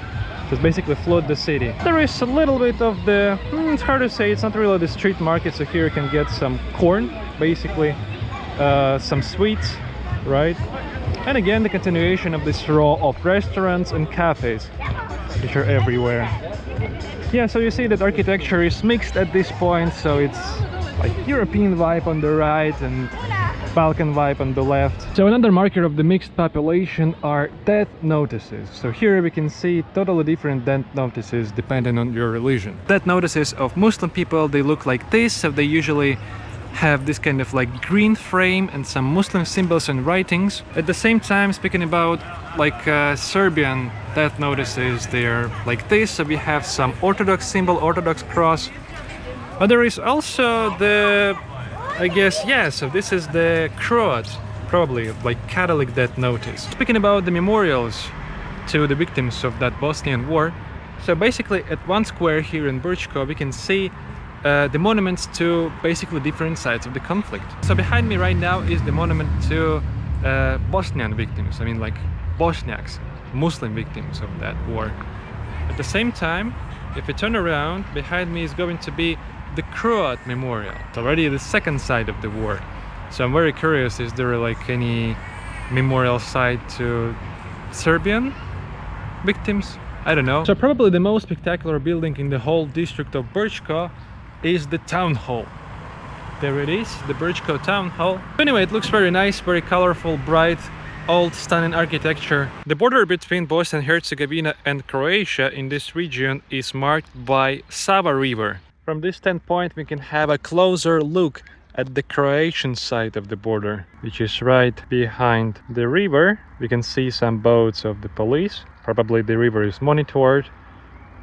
just basically flood the city. There is a little bit of the, it's hard to say, it's not really the street market, so here you can get some corn, basically, some sweets, right? And again, the continuation of this row of restaurants and cafes, which are everywhere. Yeah, so you see that architecture is mixed at this point, so it's like European vibe on the right and Balkan vibe on the left. So another marker of the mixed population are death notices. So here we can see totally different death notices depending on your religion. Death notices of Muslim people, they look like this, so they usually have this kind of like green frame and some Muslim symbols and writings. At the same time, speaking about like Serbian death notices, they're like this, so we have some Orthodox symbol, Orthodox cross. But there is also the, I guess, yeah, so this is the Croat, probably like Catholic death notice. Speaking about the memorials to the victims of that Bosnian War, so basically at one square here in Brčko we can see the monuments to basically different sides of the conflict. So behind me right now is the monument to Bosnian victims, I mean like Bosniaks, Muslim victims of that war. At the same time, if we turn around, behind me is going to be the Croat Memorial. It's already the second side of the war. So I'm very curious, is there like any memorial site to Serbian victims? I don't know. So probably the most spectacular building in the whole district of Brčko is the town hall. There it is, the Brčko town hall. Anyway, it looks very nice, very colorful, bright, old, stunning architecture. The border between Bosnia and Herzegovina and Croatia in this region is marked by Sava River. From this standpoint we can have a closer look at the Croatian side of the border, which is right behind the river. We can see some boats of the police. Probably the river is monitored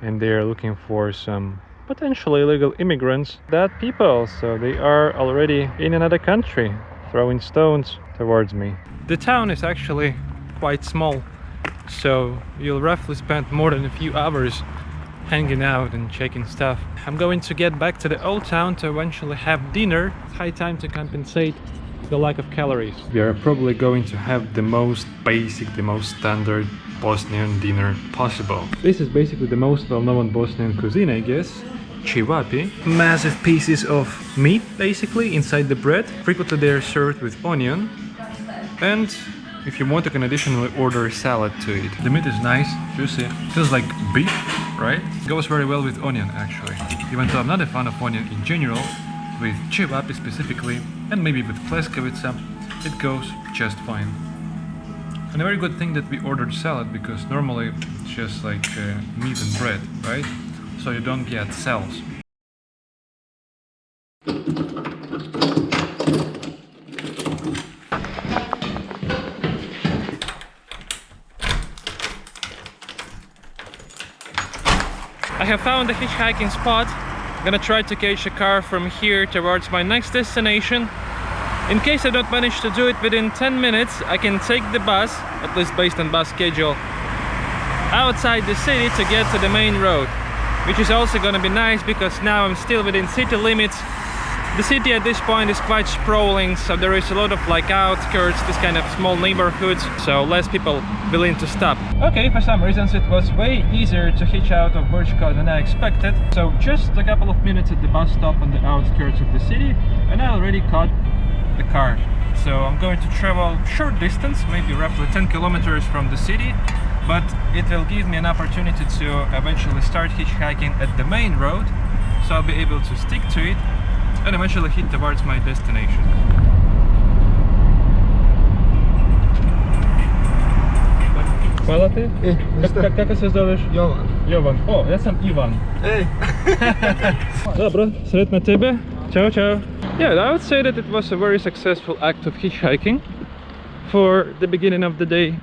and they are looking for some potentially illegal immigrants. That people, so they are already in another country, throwing stones towards me. The town is actually quite small, so you'll roughly spend more than a few hours hanging out and checking stuff. I'm going to get back to the old town to eventually have dinner. It's high time to compensate the lack of calories. We are probably going to have the most basic, the most standard Bosnian dinner possible. This is basically the most well-known Bosnian cuisine, I guess. Civapi. Massive pieces of meat, basically, inside the bread. Frequently they are served with onion. And if you want, you can additionally order a salad to it. The meat is nice, juicy. Feels like beef, right? Goes very well with onion, actually. Even though I'm not a fan of onion in general, with civapi specifically, and maybe with pleskavica, it goes just fine. And a very good thing that we ordered salad, because normally it's just like meat and bread, right? So you don't get cells. I have found a hitchhiking spot. I'm gonna try to catch a car from here towards my next destination. In case I don't manage to do it within 10 minutes, I can take the bus, at least based on bus schedule, outside the city to get to the main road, which is also gonna be nice because now I'm still within city limits. The city at this point is quite sprawling, so there is a lot of like outskirts, this kind of small neighborhoods, so less people willing to stop. Okay, for some reasons it was way easier to hitch out of Brčko than I expected. So just a couple of minutes at the bus stop on the outskirts of the city, and I already caught the car. So I'm going to travel short distance, maybe roughly 10 kilometers from the city, but it will give me an opportunity to eventually start hitchhiking at the main road, so I'll be able to stick to it and eventually hit towards my destination. Hvala ti. Kako se zoveš? Jovan. Jovan. O, ja sam Ivan. Ej. Dobro, sretna tebe. Ciao, ciao. Yeah, I would say that it was a very successful act of hitchhiking for the beginning of the day.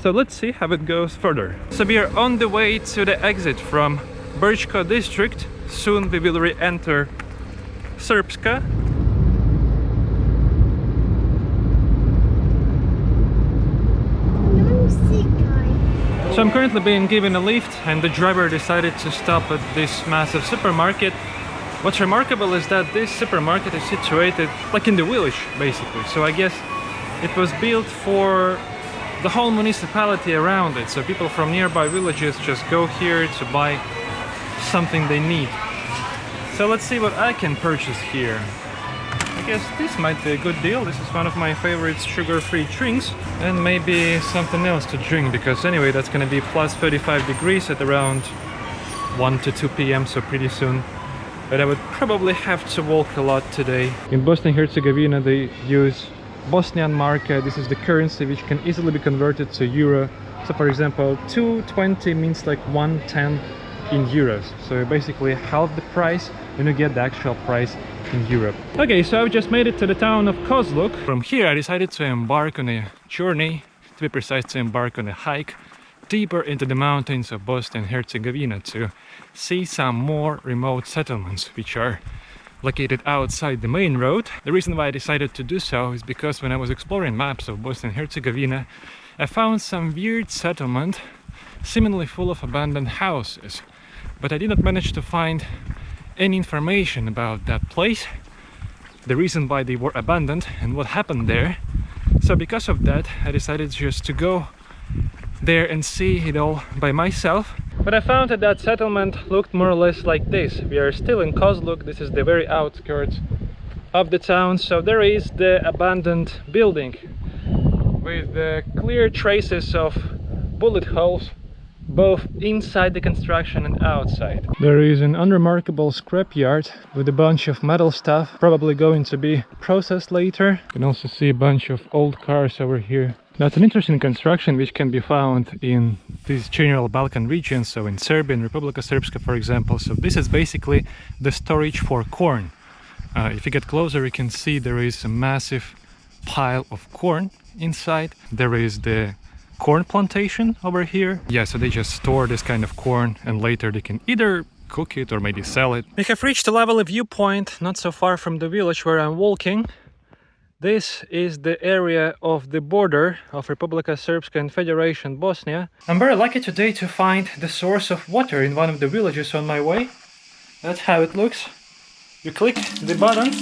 So let's see how it goes further. So we are on the way to the exit from Brčko District. Soon we will re-enter Srpska. So I'm currently being given a lift and the driver decided to stop at this massive supermarket. What's remarkable is that this supermarket is situated like in the village basically. So I guess it was built for the whole municipality around it. So people from nearby villages just go here to buy something they need. So let's see what I can purchase here. I guess this might be a good deal. This is one of my favorite sugar-free drinks, and maybe something else to drink, because anyway that's gonna be plus 35 degrees at around 1 to 2 p.m. so pretty soon. But I would probably have to walk a lot today. In Bosnia and Herzegovina they use Bosnian marka. This is the currency which can easily be converted to euro. So for example 220 means like 110 in euros, so basically half the price when you get the actual price in Europe. Okay, so I've just made it to the town of Kozluk. From here I decided to embark on a journey, to be precise to embark on a hike deeper into the mountains of Bosnia and Herzegovina to see some more remote settlements which are located outside the main road. The reason why I decided to do so is because when I was exploring maps of Bosnia and Herzegovina I found some weird settlement seemingly full of abandoned houses, but I did not manage to find any information about that place, the reason why they were abandoned and what happened there. So because of that I decided just to go there and see it all by myself. But I found that that settlement looked more or less like this. We are still in Kozluk. This is the very outskirts of the town. So there is the abandoned building with clear traces of bullet holes both inside the construction and outside. There is an unremarkable scrapyard with a bunch of metal stuff, probably going to be processed later. You can also see a bunch of old cars over here. That's an interesting construction which can be found in these general Balkan regions, so in Serbia and Republika Srpska for example. So this is basically the storage for corn. If you get closer you can see there is a massive pile of corn inside. There is the corn plantation over here. Yeah, so they just store this kind of corn and later they can either cook it or maybe sell it. We have reached a level viewpoint not so far from the village where I'm walking. This is the area of the border of Republika Srpska and Federation Bosnia. I'm very lucky today to find the source of water in one of the villages on my way. That's how it looks. You click the button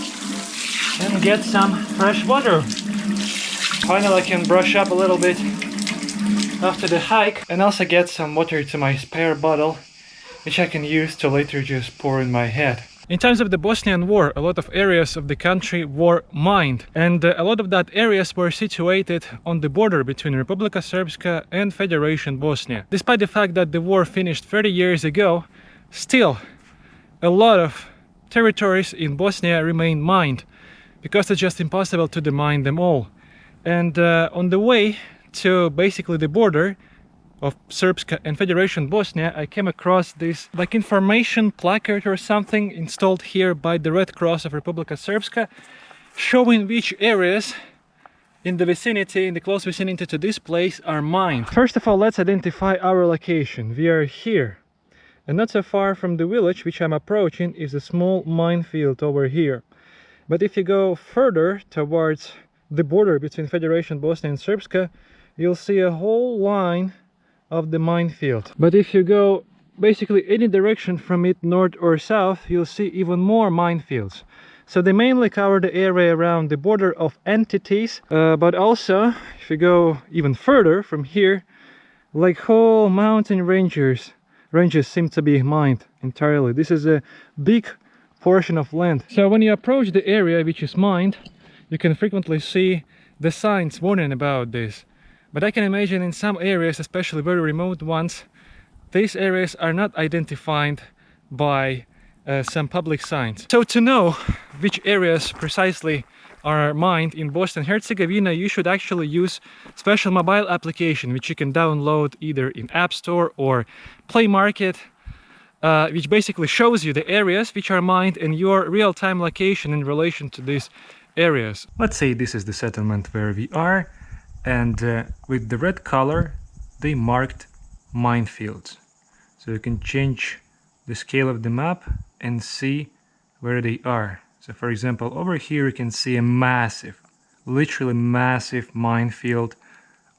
and get some fresh water. Finally I can brush up a little bit after the hike and also get some water to my spare bottle, which I can use to later just pour in my head. In times of the Bosnian War, a lot of areas of the country were mined, and a lot of that areas were situated on the border between Republika Srpska and Federation Bosnia. Despite the fact that the war finished 30 years ago, still a lot of territories in Bosnia remain mined, because it's just impossible to demine them all. And on the way to basically the border of Srpska and Federation Bosnia, I came across this like information placard or something installed here by the Red Cross of Republika Srpska, showing which areas in the vicinity, in the close vicinity to this place, are mined. First of all, let's identify our location. We are here, and not so far from the village which I'm approaching is a small minefield over here. But if you go further towards the border between Federation Bosnia and Srpska, you'll see a whole line of the minefield. But if you go basically any direction from it, north or south, you'll see even more minefields. So they mainly cover the area around the border of entities, but also if you go even further from here, like whole mountain ranges seem to be mined entirely. This is a big portion of land. So when you approach the area which is mined, you can frequently see the signs warning about this. But I can imagine in some areas, especially very remote ones, these areas are not identified by some public signs. So to know which areas precisely are mined in Bosnia and Herzegovina, you should actually use special mobile application which you can download either in App Store or Play Market, which basically shows you the areas which are mined and your real-time location in relation to these areas. Let's say this is the settlement where we are, and with the red color they marked minefields. So you can change the scale of the map and see where they are. So for example, over here you can see a massive, literally massive minefield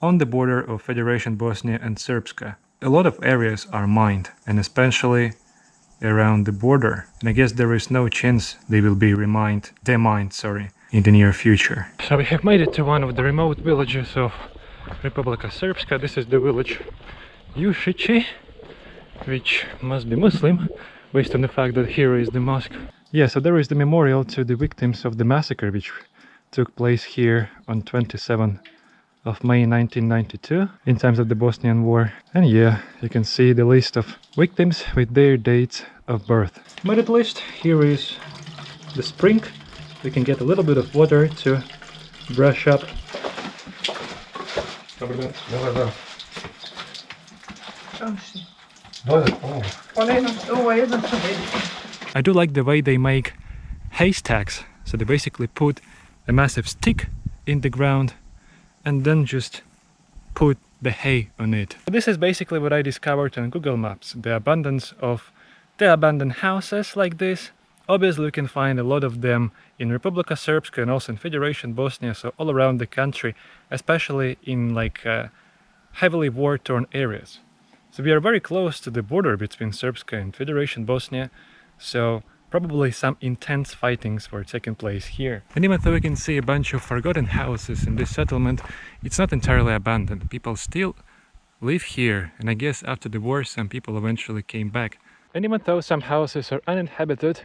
on the border of Federation Bosnia and Srpska. A lot of areas are mined, and especially around the border. And I guess there is no chance they will be demined, in the near future. So we have made it to one of the remote villages of Republika Srpska. This is the village Jušići, which must be Muslim, based on the fact that here is the mosque. Yeah, so there is the memorial to the victims of the massacre which took place here on 27th of May 1992 in times of the Bosnian War. And yeah, you can see the list of victims with their dates of birth. But at least here is the spring. We can get a little bit of water to brush up. I do like the way they make haystacks. So they basically put a massive stick in the ground and then just put the hay on it. This is basically what I discovered on Google Maps. The abundance of the abandoned houses like this. Obviously you can find a lot of them in Republika Srpska and also in Federation Bosnia, so all around the country, especially in like heavily war-torn areas. So we are very close to the border between Srpska and Federation Bosnia, so probably some intense fightings were taking place here. And even though we can see a bunch of forgotten houses in this settlement, it's not entirely abandoned. People still live here, and I guess after the war some people eventually came back. And even though some houses are uninhabited,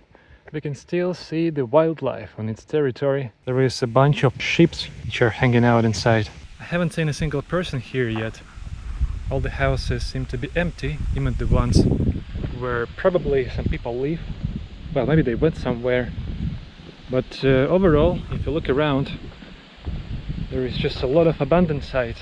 we can still see the wildlife on its territory. There is a bunch of sheep which are hanging out inside. I haven't seen a single person here yet. All the houses seem to be empty, even the ones where probably some people live. Well, maybe they went somewhere. But overall, if you look around, there is just a lot of abandoned sites.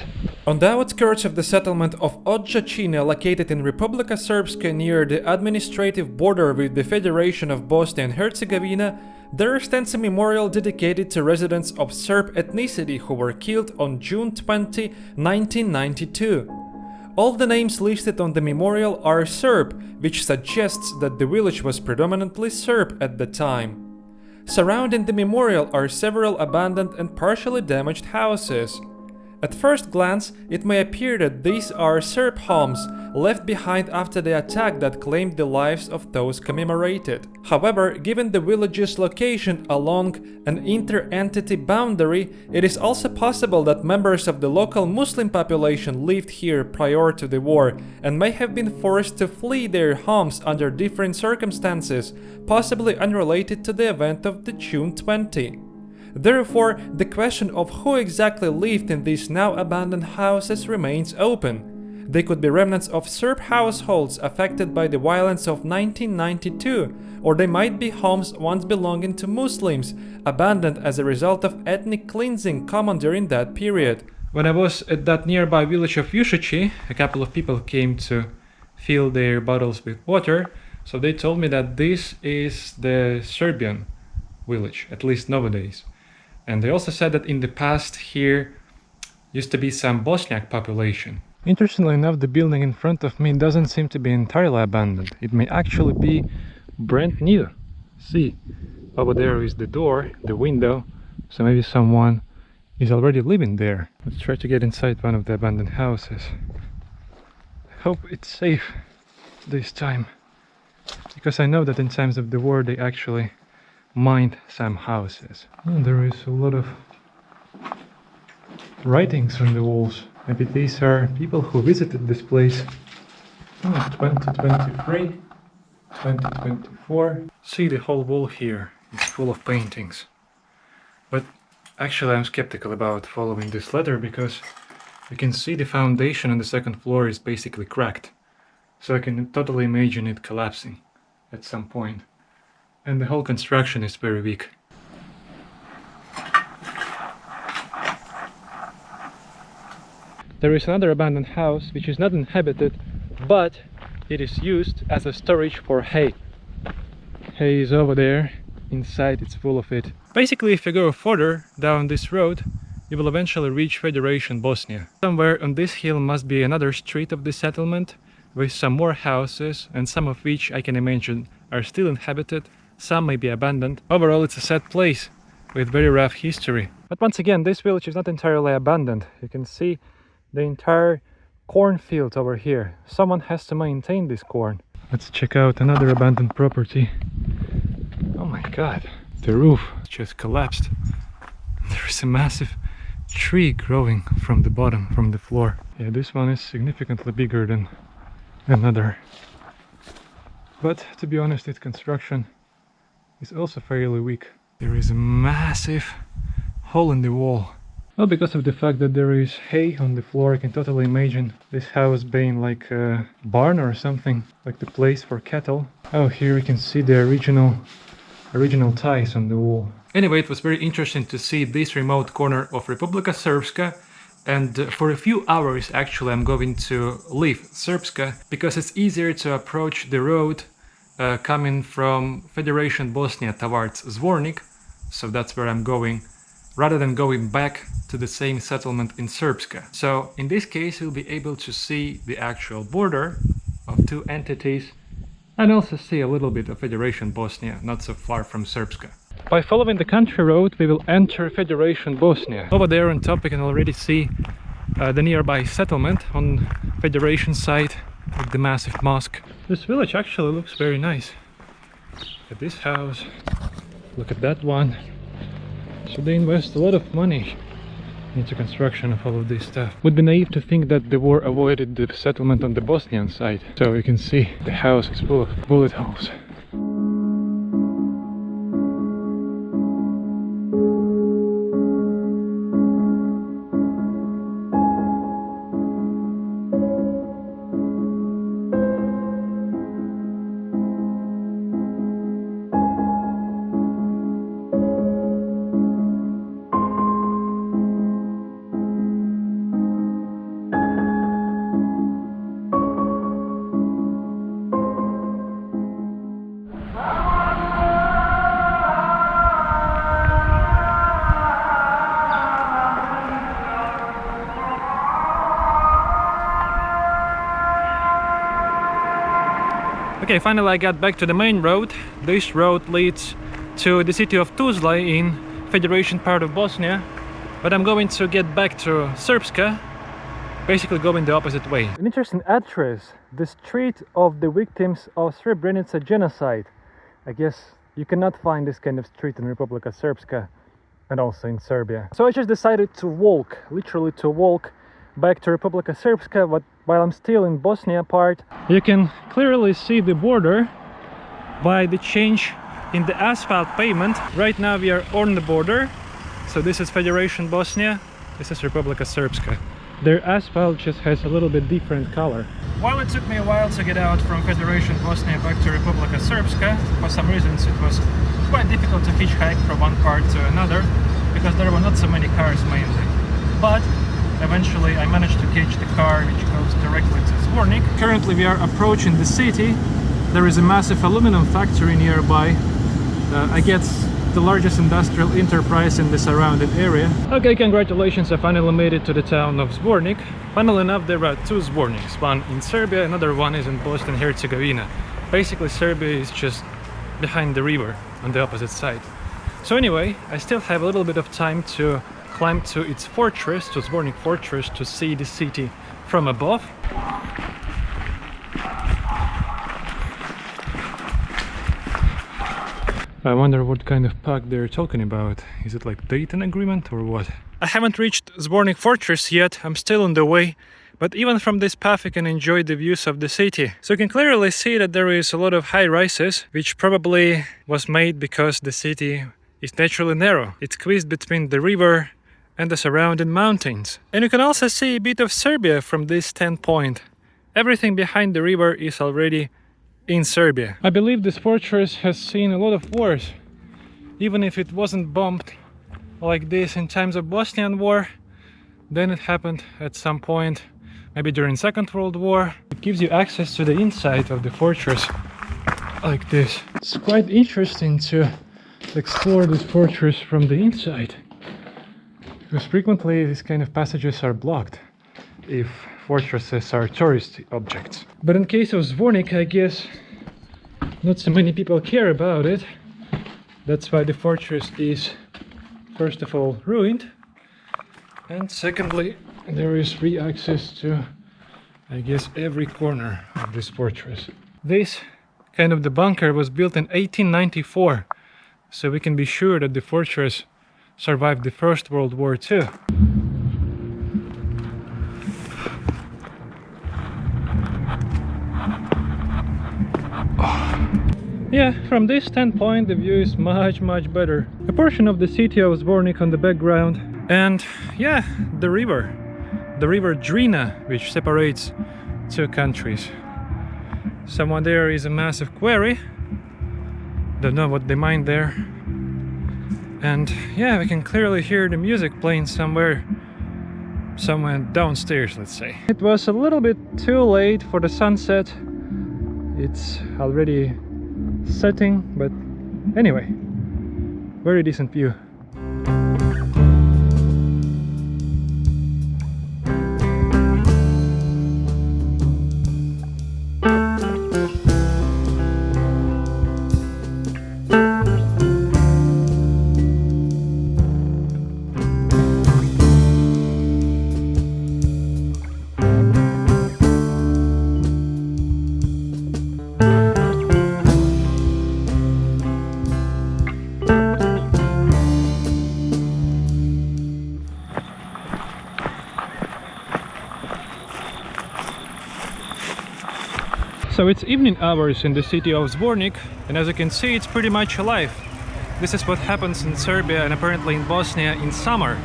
On the outskirts of the settlement of Odžačine, located in Republika Srpska near the administrative border with the Federation of Bosnia and Herzegovina, there stands a memorial dedicated to residents of Serb ethnicity who were killed on June 20, 1992. All the names listed on the memorial are Serb, which suggests that the village was predominantly Serb at the time. Surrounding the memorial are several abandoned and partially damaged houses. At first glance, it may appear that these are Serb homes left behind after the attack that claimed the lives of those commemorated. However, given the village's location along an inter-entity boundary, it is also possible that members of the local Muslim population lived here prior to the war and may have been forced to flee their homes under different circumstances, possibly unrelated to the event of the June 20. Therefore, the question of who exactly lived in these now abandoned houses remains open. They could be remnants of Serb households affected by the violence of 1992, or they might be homes once belonging to Muslims, abandoned as a result of ethnic cleansing common during that period. When I was at that nearby village of Jušići, a couple of people came to fill their bottles with water, so they told me that this is the Serbian village, at least nowadays. And they also said that in the past here used to be some Bosniak population. Interestingly enough, the building in front of me doesn't seem to be entirely abandoned. It may actually be brand new. See, over there is the door, the window, so maybe someone is already living there. Let's try to get inside one of the abandoned houses. I hope it's safe this time, because I know that in times of the war they actually mined some houses. And there is a lot of writings on the walls. Maybe these are people who visited this place. 2023, 2024. See, the whole wall here is full of paintings. But Actually, I'm skeptical about following this ladder because you can see the foundation on the second floor is basically cracked. So I can totally imagine it collapsing at some point. And the whole construction is very weak. There is another abandoned house which is not inhabited, but it is used as a storage for hay. Hay is over there, inside it's full of it. Basically, if you go further down this road, you will eventually reach Federation Bosnia. Somewhere on this hill must be another street of the settlement with some more houses, and some of which I can imagine are still inhabited, some may be abandoned. Overall, it's a sad place with very rough history. But once again, this village is not entirely abandoned. You can see the entire cornfield over here. Someone has to maintain this corn. Let's check out another abandoned property. Oh my god, the roof just collapsed. There's a massive tree growing from the bottom, from the floor. Yeah, this one is significantly bigger than another. But to be honest, its construction is also fairly weak. There is a massive hole in the wall. Well, because of the fact that there is hay on the floor, I can totally imagine this house being like a barn or something, like the place for cattle. Oh, here we can see the original ties on the wall. Anyway, it was very interesting to see this remote corner of Republika Srpska, and for a few hours actually I'm going to leave Srpska because it's easier to approach the road coming from Federation Bosnia towards Zvornik, so that's where I'm going, rather than going back to the same settlement in Srpska. So in this case you'll be able to see the actual border of two entities and also see a little bit of Federation Bosnia, not so far from Srpska. By following the country road we will enter Federation Bosnia. Over there on top we can already see the nearby settlement on Federation side with the massive mosque. This village actually looks very nice. Look at this house, look at that one. So they invest a lot of money into construction of all of this stuff. Would be naive to think that the war avoided the settlement on the Bosnian side. So you can see the house is full of bullet holes. Okay, finally I got back to the main road. This road leads to the city of Tuzla in Federation part of Bosnia, but I'm going to get back to Srpska, basically going the opposite way. An interesting address, the street of the victims of Srebrenica genocide. I guess you cannot find this kind of street in Republika Srpska and also in Serbia. So I just decided to walk, literally to walk back to Republika Srpska, but while I'm still in Bosnia part. You can clearly see the border by the change in the asphalt pavement. Right now we are on the border, so this is Federation Bosnia, this is Republika Srpska. Their asphalt just has a little bit different color. While it took me a while to get out from Federation Bosnia back to Republika Srpska, for some reasons it was quite difficult to hitchhike from one part to another, because there were not so many cars mainly. But eventually I managed to catch the car which goes directly to Zvornik. Currently we are approaching the city. There is a massive aluminum factory nearby. I guess the largest industrial enterprise in the surrounding area. Okay, congratulations, I finally made it to the town of Zvornik. Funnily enough, there are two Zvorniks, one in Serbia, another one is in Bosnia and Herzegovina. Basically Serbia is just behind the river on the opposite side. So anyway, I still have a little bit of time to climb to its fortress, to Zvornik fortress, to see the city from above. I wonder what kind of pact they're talking about. Is it like Dayton agreement or what? I haven't reached Zvornik fortress yet, I'm still on the way. But even from this path you can enjoy the views of the city. So you can clearly see that there is a lot of high rises, which probably was made because the city is naturally narrow. It's squeezed between the river and the surrounding mountains. And you can also see a bit of Serbia from this standpoint. Everything behind the river is already in Serbia. I believe this fortress has seen a lot of wars. Even if it wasn't bombed like this in times of Bosnian War, then it happened at some point, maybe during Second World War. It gives you access to the inside of the fortress like this. It's quite interesting to explore this fortress from the inside, because frequently these kind of passages are blocked if fortresses are tourist objects. But in case of Zvornik, I guess not so many people care about it. That's why the fortress is, first of all, ruined, and secondly, there is free access to, I guess, every corner of this fortress. This kind of the bunker was built in 1894, so we can be sure that the fortress survived the First World War too. Yeah, from this standpoint the view is much better. A portion of the city of Zvornik on the background, and yeah, the river Drina, which separates two countries. Somewhere there is a massive quarry, don't know what they mine there, and yeah, we can clearly hear the music playing somewhere downstairs, let's say. It was a little bit too late for the sunset. It's already setting, but anyway, very decent view. So it's evening hours in the city of Zvornik, and as you can see, it's pretty much alive. This is what happens in Serbia and apparently in Bosnia in summer,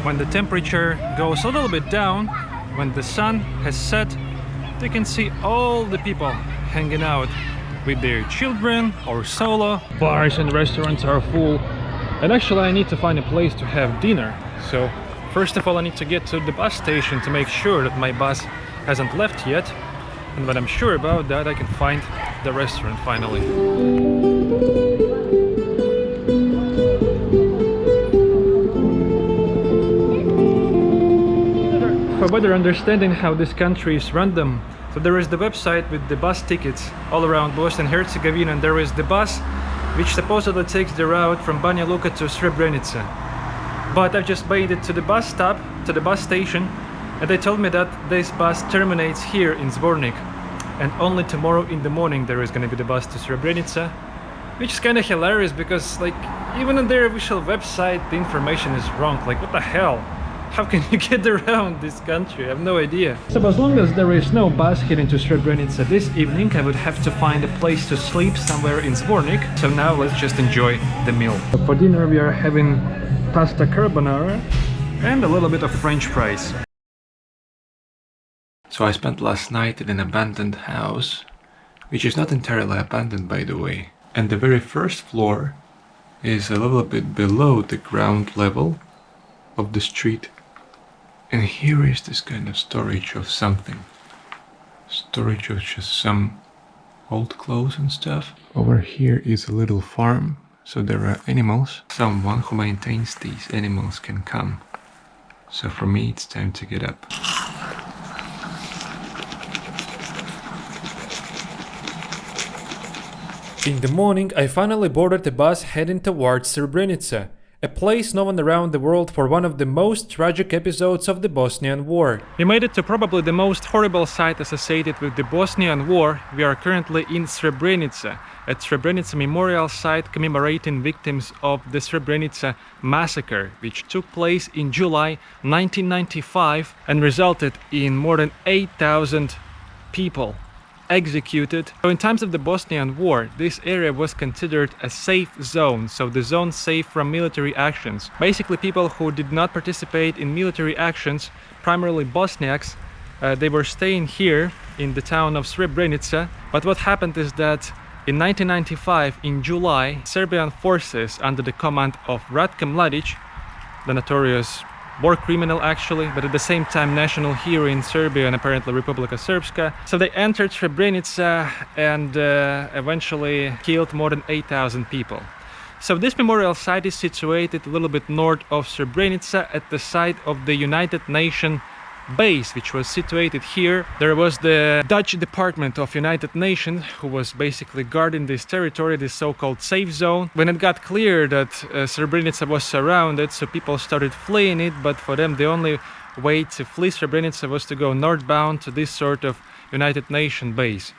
when the temperature goes a little bit down, when the sun has set. You can see all the people hanging out with their children or solo. Bars and restaurants are full, and actually I need to find a place to have dinner. So first of all, I need to get to the bus station to make sure that my bus hasn't left yet. And when I'm sure about that, I can find the restaurant finally. For better understanding how this country is random, so there is the website with the bus tickets all around Bosnia and Herzegovina, and there is the bus which supposedly takes the route from Banja Luka to Srebrenica. But I've just made it to the bus stop, to the bus station, and they told me that this bus terminates here in Zvornik, and only tomorrow in the morning there is going to be the bus to Srebrenica, which is kind of hilarious because, like, even on their official website the information is wrong. Like, what the hell? How can you get around this country? I have no idea. So as long as there is no bus heading to Srebrenica this evening, I would have to find a place to sleep somewhere in Zvornik. So now let's just enjoy the meal. For dinner we are having pasta carbonara and a little bit of French fries. So I spent last night in an abandoned house, which is not entirely abandoned, by the way. And the very first floor is a little bit below the ground level of the street. And here is this kind of storage of something. Storage of just some old clothes and stuff. Over here is a little farm, so there are animals. Someone who maintains these animals can come. So for me it's time to get up. In the morning, I finally boarded the bus heading towards Srebrenica, a place known around the world for one of the most tragic episodes of the Bosnian War. We made it to probably the most horrible site associated with the Bosnian War. We are currently in Srebrenica, at Mrakovica Memorial site commemorating victims of the Srebrenica Massacre, which took place in July 1995 and resulted in more than 8,000 people executed. So in times of the Bosnian War, this area was considered a safe zone, so the zone safe from military actions. Basically, people who did not participate in military actions, primarily Bosniaks, they were staying here in the town of Srebrenica. But what happened is that in 1995, in July, Serbian forces under the command of Ratko Mladic, the notorious war criminal actually, but at the same time national hero in Serbia and apparently Republika Srpska. So they entered Srebrenica and eventually killed more than 8,000 people. So this memorial site is situated a little bit north of Srebrenica at the site of the United Nations base, which was situated here. There was the Dutch Department of United Nations who was basically guarding this territory, this so-called safe zone. When it got clear that Srebrenica was surrounded, so people started fleeing it, but for them the only way to flee Srebrenica was to go northbound to this sort of United Nations base,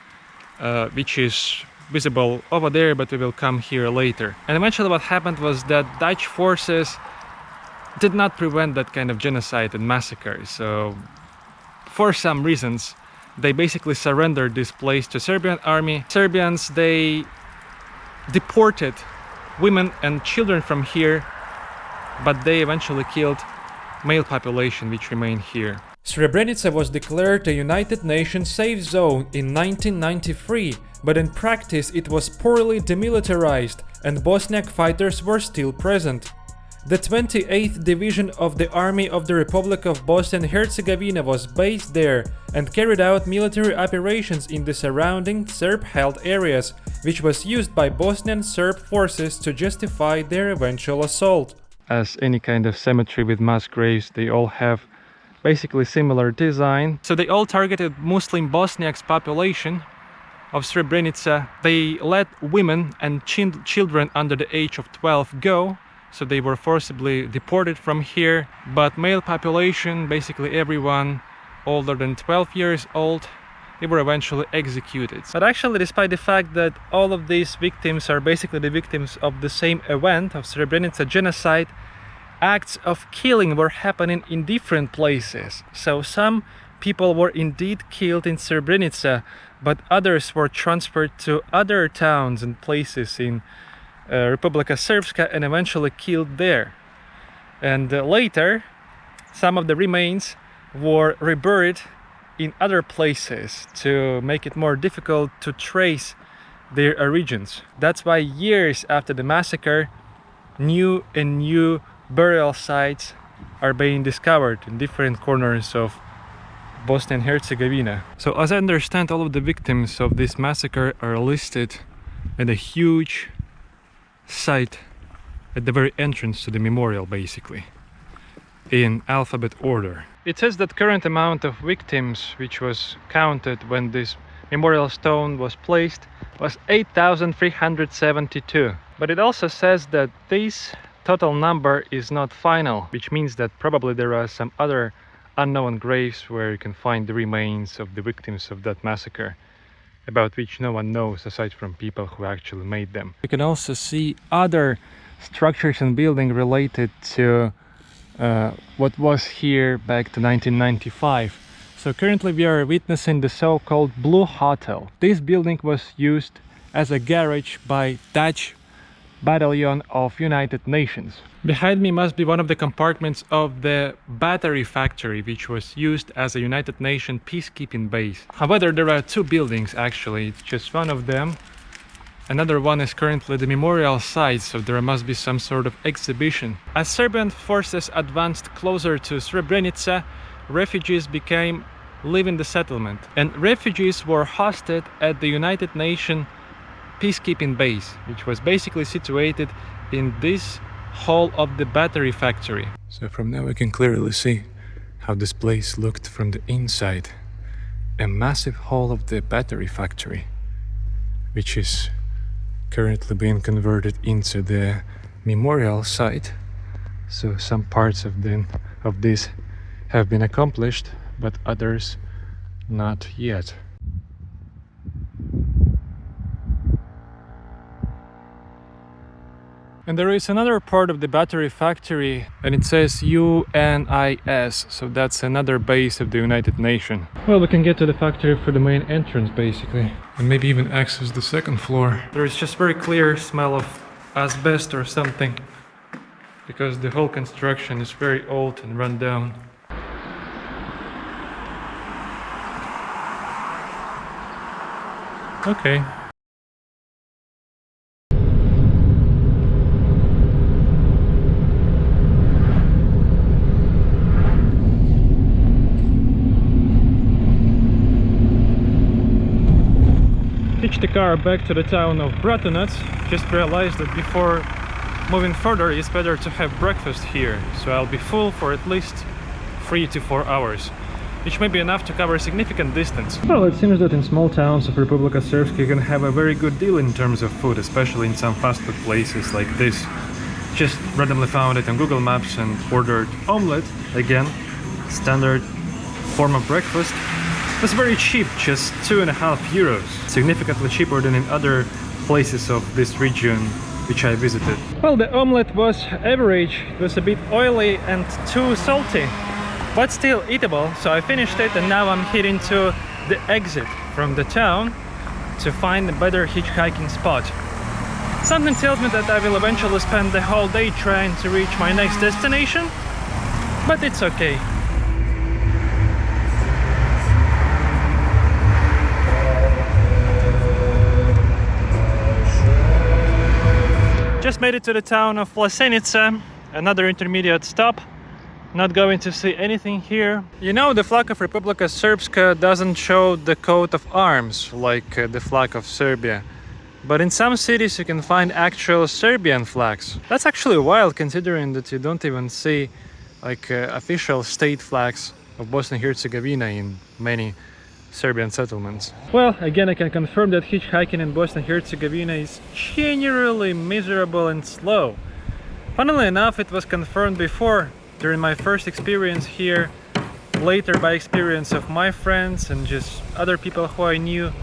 which is visible over there, but we will come here later. And eventually what happened was that Dutch forces did not prevent that kind of genocide and massacre. So for some reasons they basically surrendered this place to Serbian army. Serbians, they deported women and children from here, but they eventually killed male population which remained here. Srebrenica was declared a United Nations safe zone in 1993, but in practice it was poorly demilitarized and Bosniak fighters were still present. The 28th Division of the Army of the Republic of Bosnia and Herzegovina was based there and carried out military operations in the surrounding Serb-held areas, which was used by Bosnian Serb forces to justify their eventual assault. As any kind of cemetery with mass graves, they all have basically similar design. So they all targeted Muslim Bosniaks population of Srebrenica. They let women and children under the age of 12 go. So they were forcibly deported from here, but male population, basically everyone older than 12 years old, they were eventually executed. But actually, despite the fact that all of these victims are basically the victims of the same event of Srebrenica genocide, acts of killing were happening in different places. So some people were indeed killed in Srebrenica, but others were transferred to other towns and places in Republika Srpska and eventually killed there. And later some of the remains were reburied in other places to make it more difficult to trace their origins. That's why years after the massacre, new and new burial sites are being discovered in different corners of Bosnia and Herzegovina. So as I understand, all of the victims of this massacre are listed in a huge site at the very entrance to the memorial, basically in alphabet order. It says that current amount of victims which was counted when this memorial stone was placed was 8,372, but it also says that this total number is not final, which means that probably there are some other unknown graves where you can find the remains of the victims of that massacre, about which no one knows aside from people who actually made them. You can also see other structures and buildings related to what was here back to 1995. So currently we are witnessing the so-called Blue Hotel. This building was used as a garage by Dutch Battalion of United Nations. Behind me must be one of the compartments of the battery factory, which was used as a United Nations peacekeeping base. However, there are two buildings actually, it's just one of them. Another one is currently the memorial site, so there must be some sort of exhibition. As Serbian forces advanced closer to Srebrenica, refugees became leaving the settlement, and refugees were hosted at the United Nations peacekeeping base, which was basically situated in this hall of the battery factory. So from now we can clearly see how this place looked from the inside. A massive hall of the battery factory, which is currently being converted into the memorial site. So some parts of this have been accomplished, but others not yet. And there is another part of the battery factory, and it says UNIS, so that's another base of the United Nations. Well, we can get to the factory through the main entrance basically, and maybe even access the second floor. There is just very clear smell of asbestos or something, because the whole construction is very old and run down. Okay. Hitched the car back to the town of Bratunac. Just realized that before moving further it's better to have breakfast here, so I'll be full for at least 3 to 4 hours, which may be enough to cover a significant distance. Well, it seems that in small towns of Republika Srpska you can have a very good deal in terms of food, especially in some fast food places like this. Just randomly found it on Google Maps and ordered omelette, again, standard form of breakfast. It was very cheap, just 2.5 euros, significantly cheaper than in other places of this region which I visited. Well, the omelette was average. It was a bit oily and too salty, but still eatable, so I finished it, and now I'm heading to the exit from the town to find a better hitchhiking spot. Something tells me that I will eventually spend the whole day trying to reach my next destination, but it's okay. Just made it to the town of Vlasenica, another intermediate stop. Not going to see anything here. You know, the flag of Republika Srpska doesn't show the coat of arms like the flag of Serbia. But in some cities you can find actual Serbian flags. That's actually wild, considering that you don't even see like official state flags of Bosnia and Herzegovina in many Serbian settlements. Well, again, I can confirm that hitchhiking in Bosnia and Herzegovina is generally miserable and slow. Funnily enough, it was confirmed before during my first experience here, later by experience of my friends and just other people who I knew.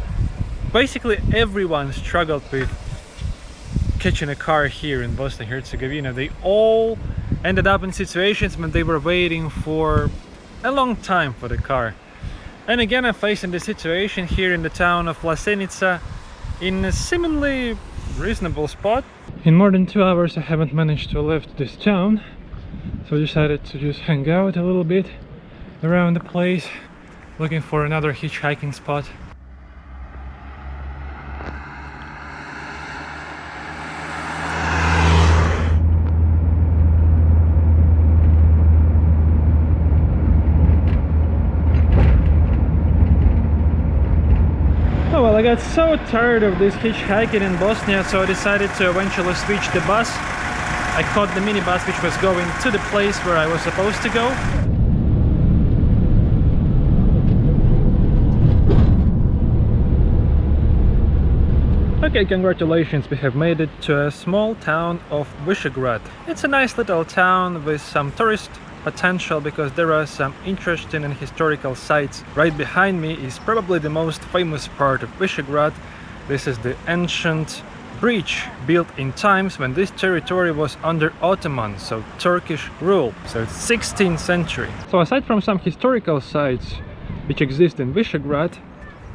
Basically everyone struggled with catching a car here in Bosnia and Herzegovina. They all ended up in situations when they were waiting for a long time for the car. And again, I'm facing the situation here in the town of Vlasenica in a seemingly reasonable spot. In more than 2 hours I haven't managed to leave this town, so I decided to just hang out a little bit around the place, looking for another hitchhiking spot. Well, I got so tired of this hitchhiking in Bosnia, so I decided to eventually switch the bus. I caught the minibus which was going to the place where I was supposed to go. Okay, congratulations, we have made it to a small town of Višegrad. It's a nice little town with some tourist potential because there are some interesting and historical sites. Right behind me is probably the most famous part of Višegrad. This is the ancient bridge built in times when this territory was under Ottoman, so Turkish rule. So it's 16th century. So aside from some historical sites which exist in Višegrad,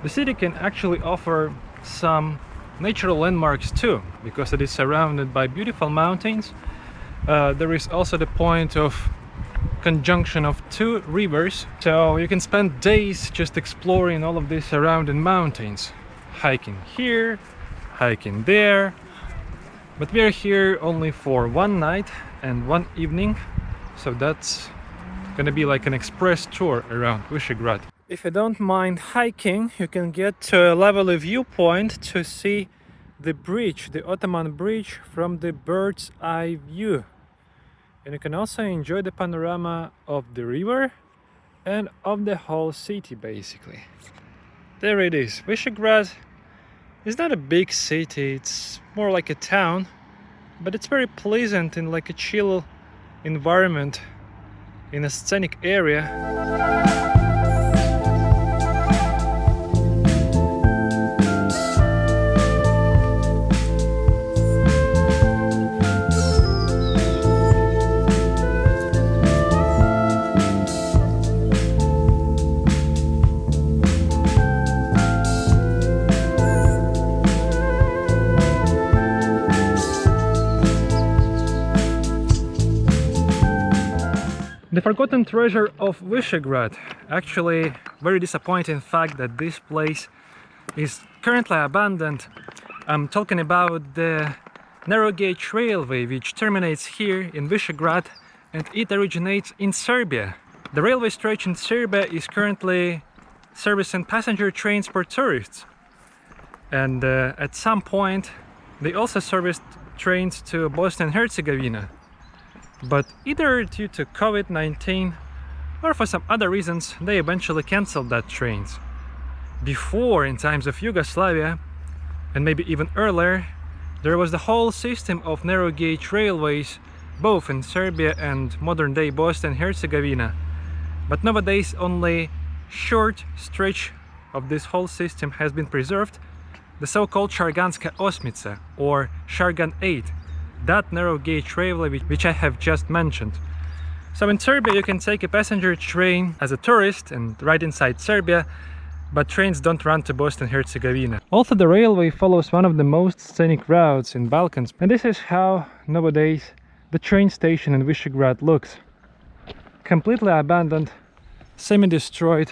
the city can actually offer some natural landmarks too, because it is surrounded by beautiful mountains. There is also the point of conjunction of 2 rivers, so you can spend days just exploring all of these surrounding mountains, hiking here, hiking there. But we are here only for 1 night and 1 evening, so that's gonna be like an express tour around Višegrad. If you don't mind hiking, you can get to a lovely viewpoint to see the bridge, the Ottoman bridge, from the bird's eye view. And you can also enjoy the panorama of the river and of the whole city, basically. There it is. Višegrad is not a big city, it's more like a town, but it's very pleasant in like a chill environment in a scenic area. The forgotten treasure of Višegrad. Actually, very disappointing fact that this place is currently abandoned. I'm talking about the narrow gauge railway which terminates here in Višegrad, and it originates in Serbia. The railway stretch in Serbia is currently servicing passenger trains for tourists, and at some point they also serviced trains to Bosnia and Herzegovina, but either due to COVID-19 or for some other reasons they eventually cancelled that trains. Before, in times of Yugoslavia, and maybe even earlier, there was the whole system of narrow gauge railways both in Serbia and modern day Bosnia and Herzegovina, but nowadays only short stretch of this whole system has been preserved, the so-called Sharganska Osmica or Shargan 8, that narrow gauge railway which I have just mentioned. So in Serbia you can take a passenger train as a tourist and ride inside Serbia, but trains don't run to Bosnia and Herzegovina. Also, the railway follows one of the most scenic routes in Balkans, and this is how nowadays the train station in Višegrad looks. Completely abandoned, semi-destroyed,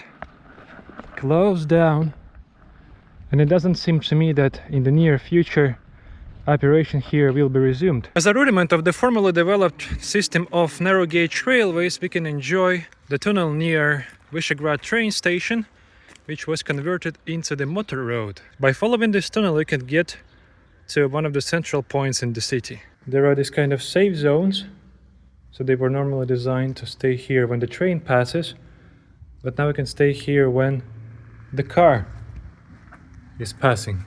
closed down, and it doesn't seem to me that in the near future operation here will be resumed. As a rudiment of the formally developed system of narrow gauge railways, we can enjoy the tunnel near Višegrad train station, which was converted into the motor road. By following this tunnel you can get to one of the central points in the city. There are these kind of safe zones, so they were normally designed to stay here when the train passes, but now we can stay here when the car is passing,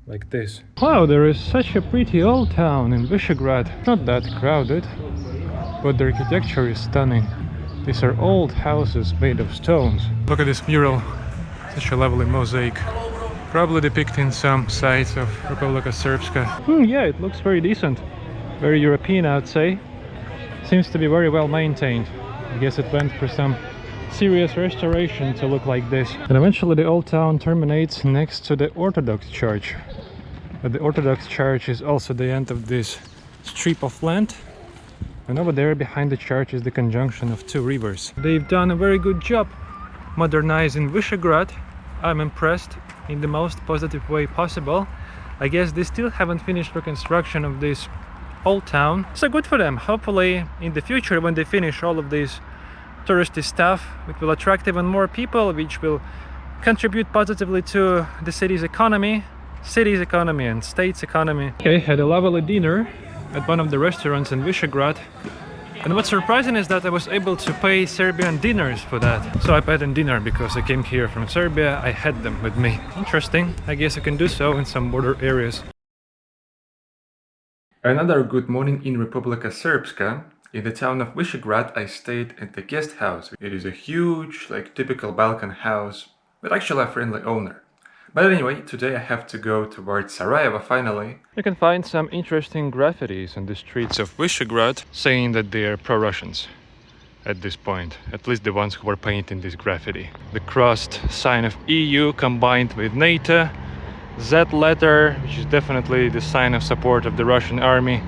like this. Wow, there is such a pretty old town in Višegrad. Not that crowded, but the architecture is stunning. These are old houses made of stones. Look at this mural, such a lovely mosaic. Probably depicting some sites of Republika Srpska. Yeah, it looks very decent. Very European, I would say. Seems to be very well maintained. I guess it went for some serious restoration to look like this. And eventually the old town terminates next to the Orthodox Church. But the Orthodox Church is also the end of this strip of land. And over there behind the church is the conjunction of two rivers. They've done a very good job modernizing Višegrad. I'm impressed in the most positive way possible. I guess they still haven't finished reconstruction of this old town, so good for them. Hopefully in the future, when they finish all of this touristy stuff, it will attract even more people, which will contribute positively to the city's economy and state's economy. Okay, had a lovely dinner at one of the restaurants in Višegrad. And what's surprising is that I was able to pay Serbian dinars for that. So I paid in dinar because I came here from Serbia, I had them with me. Interesting, I guess I can do so in some border areas. Another good morning in Republika Srpska. In the town of Višegrad I stayed at the guest house. It is a huge, like typical Balkan house, but actually a friendly owner. But anyway, today I have to go towards Sarajevo finally. You can find some interesting graffitis on the streets of Višegrad saying that they are pro-Russians at this point, at least the ones who were painting this graffiti. The crossed sign of EU combined with NATO, Z letter, which is definitely the sign of support of the Russian army,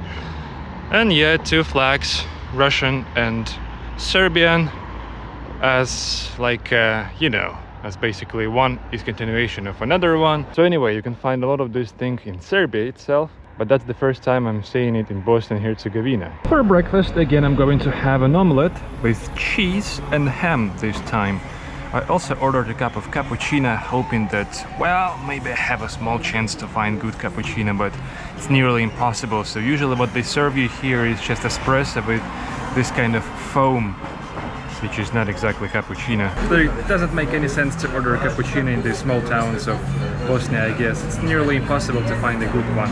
and yeah, two flags, Russian and Serbian, as like, you know, as basically one is continuation of another one. So anyway, you can find a lot of these things in Serbia itself, but that's the first time I'm seeing it in Bosnia and Herzegovina. For breakfast, again, I'm going to have an omelette with cheese and ham this time. I also ordered a cup of cappuccino, hoping that, well, maybe I have a small chance to find good cappuccino, but it's nearly impossible. So usually what they serve you here is just espresso with this kind of foam, which is not exactly cappuccino. So it doesn't make any sense to order a cappuccino in these small towns of Bosnia, I guess. It's nearly impossible to find a good one.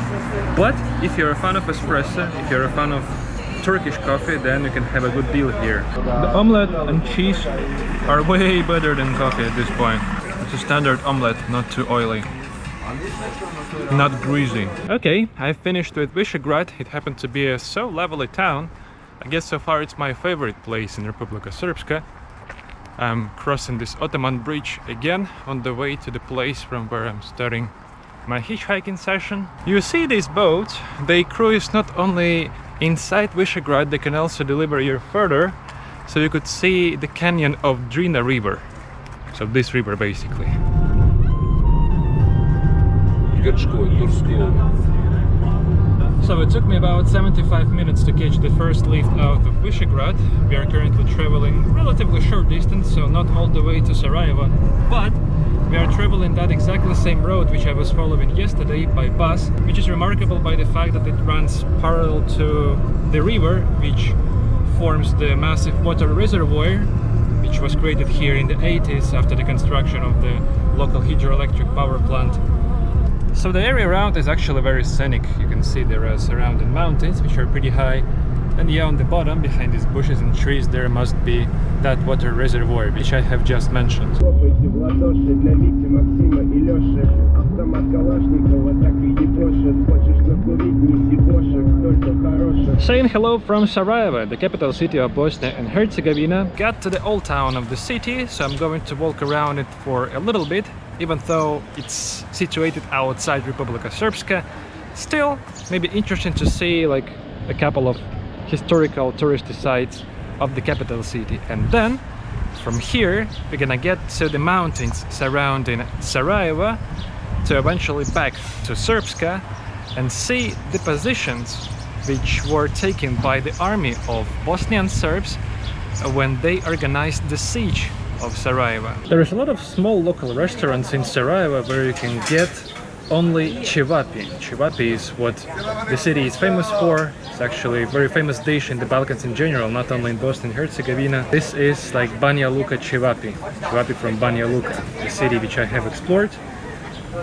But if you're a fan of espresso, if you're a fan of Turkish coffee, then you can have a good deal here. The omelette and cheese are way better than coffee at this point. It's a standard omelette, not too oily, not greasy. Okay, I finished with Višegrad. It happened to be a so lovely town. I guess so far it's my favorite place in Republika Srpska. I'm crossing this Ottoman bridge again on the way to the place from where I'm starting my hitchhiking session. You see these boats, they cruise not only inside Višegrad, they can also deliver you further. So you could see the canyon of Drina River. So this river basically. So it took me about 75 minutes to catch the first lift out of Višegrad. We are currently traveling relatively short distance, so not all the way to Sarajevo, but we are traveling that exactly same road which I was following yesterday by bus, which is remarkable by the fact that it runs parallel to the river, which forms the massive water reservoir, which was created here in the 80s after the construction of the local hydroelectric power plant. So the area around is actually very scenic. You can see there are surrounding mountains which are pretty high, and yeah, on the bottom behind these bushes and trees there must be that water reservoir which I have just mentioned. Saying hello from Sarajevo, the capital city of Bosnia and Herzegovina. Got to the old town of the city, so I'm going to walk around it for a little bit. Even though it's situated outside Republika Srpska, still maybe interesting to see like a couple of historical touristy sites of the capital city. And then from here we're gonna get to the mountains surrounding Sarajevo to eventually back to Srpska and see the positions which were taken by the army of Bosnian Serbs when they organized the siege of Sarajevo. There is a lot of small local restaurants in Sarajevo where you can get only cevapi. Cevapi is what the city is famous for. It's actually a very famous dish in the Balkans in general, not only in Bosnia and Herzegovina. This is like Banja Luka cevapi. Cevapi from Banja Luka, the city which I have explored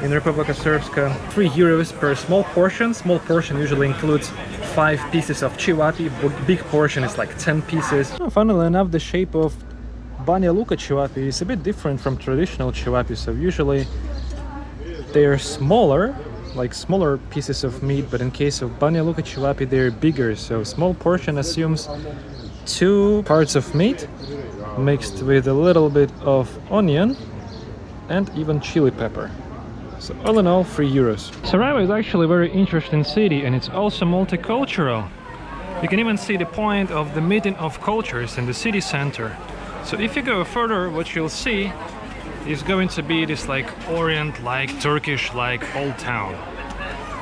in Republika Srpska. 3 euros per small portion. Small portion usually includes 5 pieces of cevapi. Big portion is like 10 pieces. Funnily enough, the shape of Banja Luka cevapi is a bit different from traditional cevapi. So usually they're smaller, like smaller pieces of meat, but in case of Banja Luka cevapi they're bigger. So small portion assumes 2 parts of meat mixed with a little bit of onion and even chili pepper. So all in all, 3 euros. Sarajevo is actually a very interesting city, and it's also multicultural. You can even see the point of the meeting of cultures in the city center. So if you go further, what you'll see is going to be this like Orient-like, Turkish-like old town.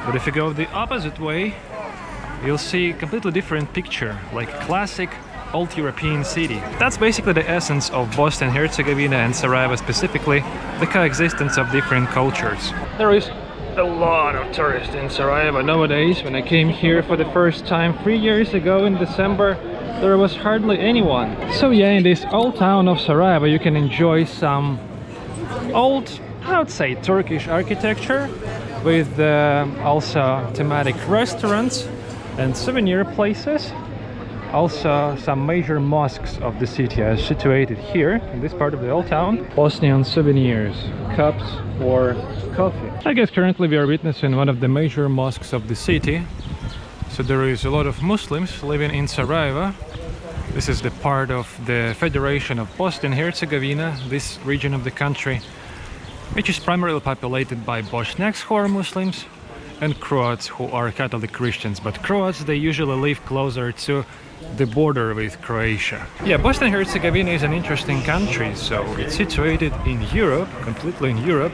But if you go the opposite way, you'll see a completely different picture, like classic old European city. That's basically the essence of Bosnia and Herzegovina and Sarajevo specifically, the coexistence of different cultures. There is a lot of tourists in Sarajevo nowadays. When I came here for the first time 3 years ago in December, there was hardly anyone. So yeah, in this old town of Sarajevo you can enjoy some old, I would say, Turkish architecture with also thematic restaurants and souvenir places. Also some major mosques of the city are situated here in this part of the old town. Bosnian souvenirs, cups or coffee. I guess currently we are witnessing one of the major mosques of the city. So there is a lot of Muslims living in Sarajevo. This is the part of the Federation of Bosnia and Herzegovina, this region of the country, which is primarily populated by Bosniaks who are Muslims and Croats who are Catholic Christians. But Croats, they usually live closer to the border with Croatia. Yeah, Bosnia and Herzegovina is an interesting country. So it's situated in Europe, completely in Europe,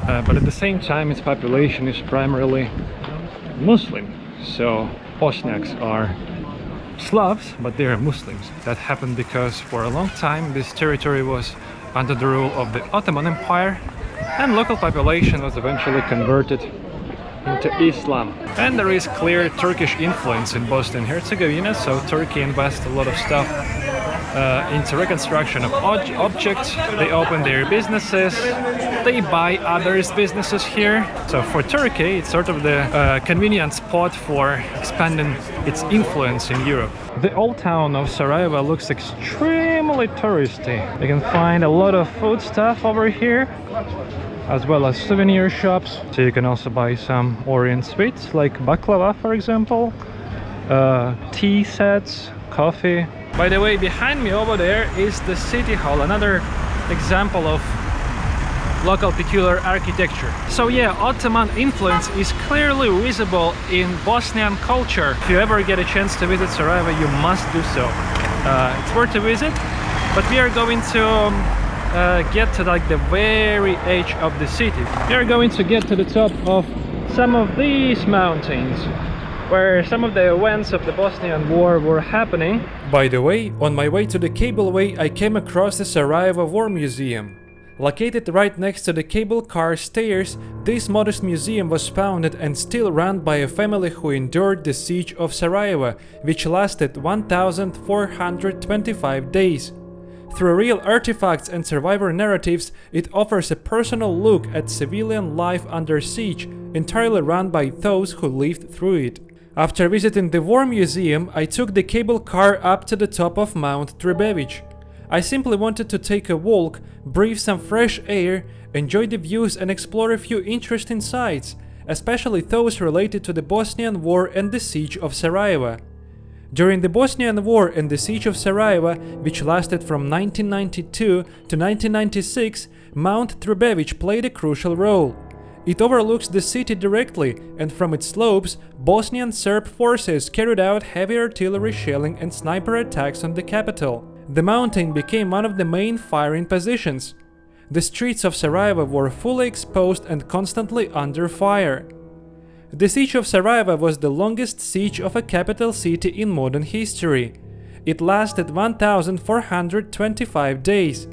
but at the same time its population is primarily Muslim. So Bosniaks are Slavs, but they are Muslims. That happened because for a long time this territory was under the rule of the Ottoman Empire, and local population was eventually converted into Islam. And there is clear Turkish influence in Bosnia and Herzegovina, so Turkey invests a lot of stuff into reconstruction of objects. They open their businesses, they buy others' businesses here. So for Turkey, it's sort of the convenient spot for expanding its influence in Europe. The old town of Sarajevo looks extremely touristy. You can find a lot of food stuff over here, as well as souvenir shops. So you can also buy some Orient sweets like baklava, for example, tea sets, coffee. By the way, behind me over there is the city hall, another example of local peculiar architecture. So yeah, Ottoman influence is clearly visible in Bosnian culture. If you ever get a chance to visit Sarajevo, you must do so. It's worth a visit, but we are going to get to like the very edge of the city. We are going to get to the top of some of these mountains where some of the events of the Bosnian War were happening. By the way, on my way to the cableway I came across the Sarajevo War Museum. Located right next to the cable car stairs, this modest museum was founded and still run by a family who endured the Siege of Sarajevo, which lasted 1,425 days. Through real artifacts and survivor narratives, it offers a personal look at civilian life under siege, entirely run by those who lived through it. After visiting the War Museum, I took the cable car up to the top of Mount Trebevic. I simply wanted to take a walk, breathe some fresh air, enjoy the views and explore a few interesting sites, especially those related to the Bosnian War and the Siege of Sarajevo. During the Bosnian War and the Siege of Sarajevo, which lasted from 1992 to 1996, Mount Trebevic played a crucial role. It overlooks the city directly, and from its slopes, Bosnian Serb forces carried out heavy artillery shelling and sniper attacks on the capital. The mountain became one of the main firing positions. The streets of Sarajevo were fully exposed and constantly under fire. The Siege of Sarajevo was the longest siege of a capital city in modern history. It lasted 1,425 days.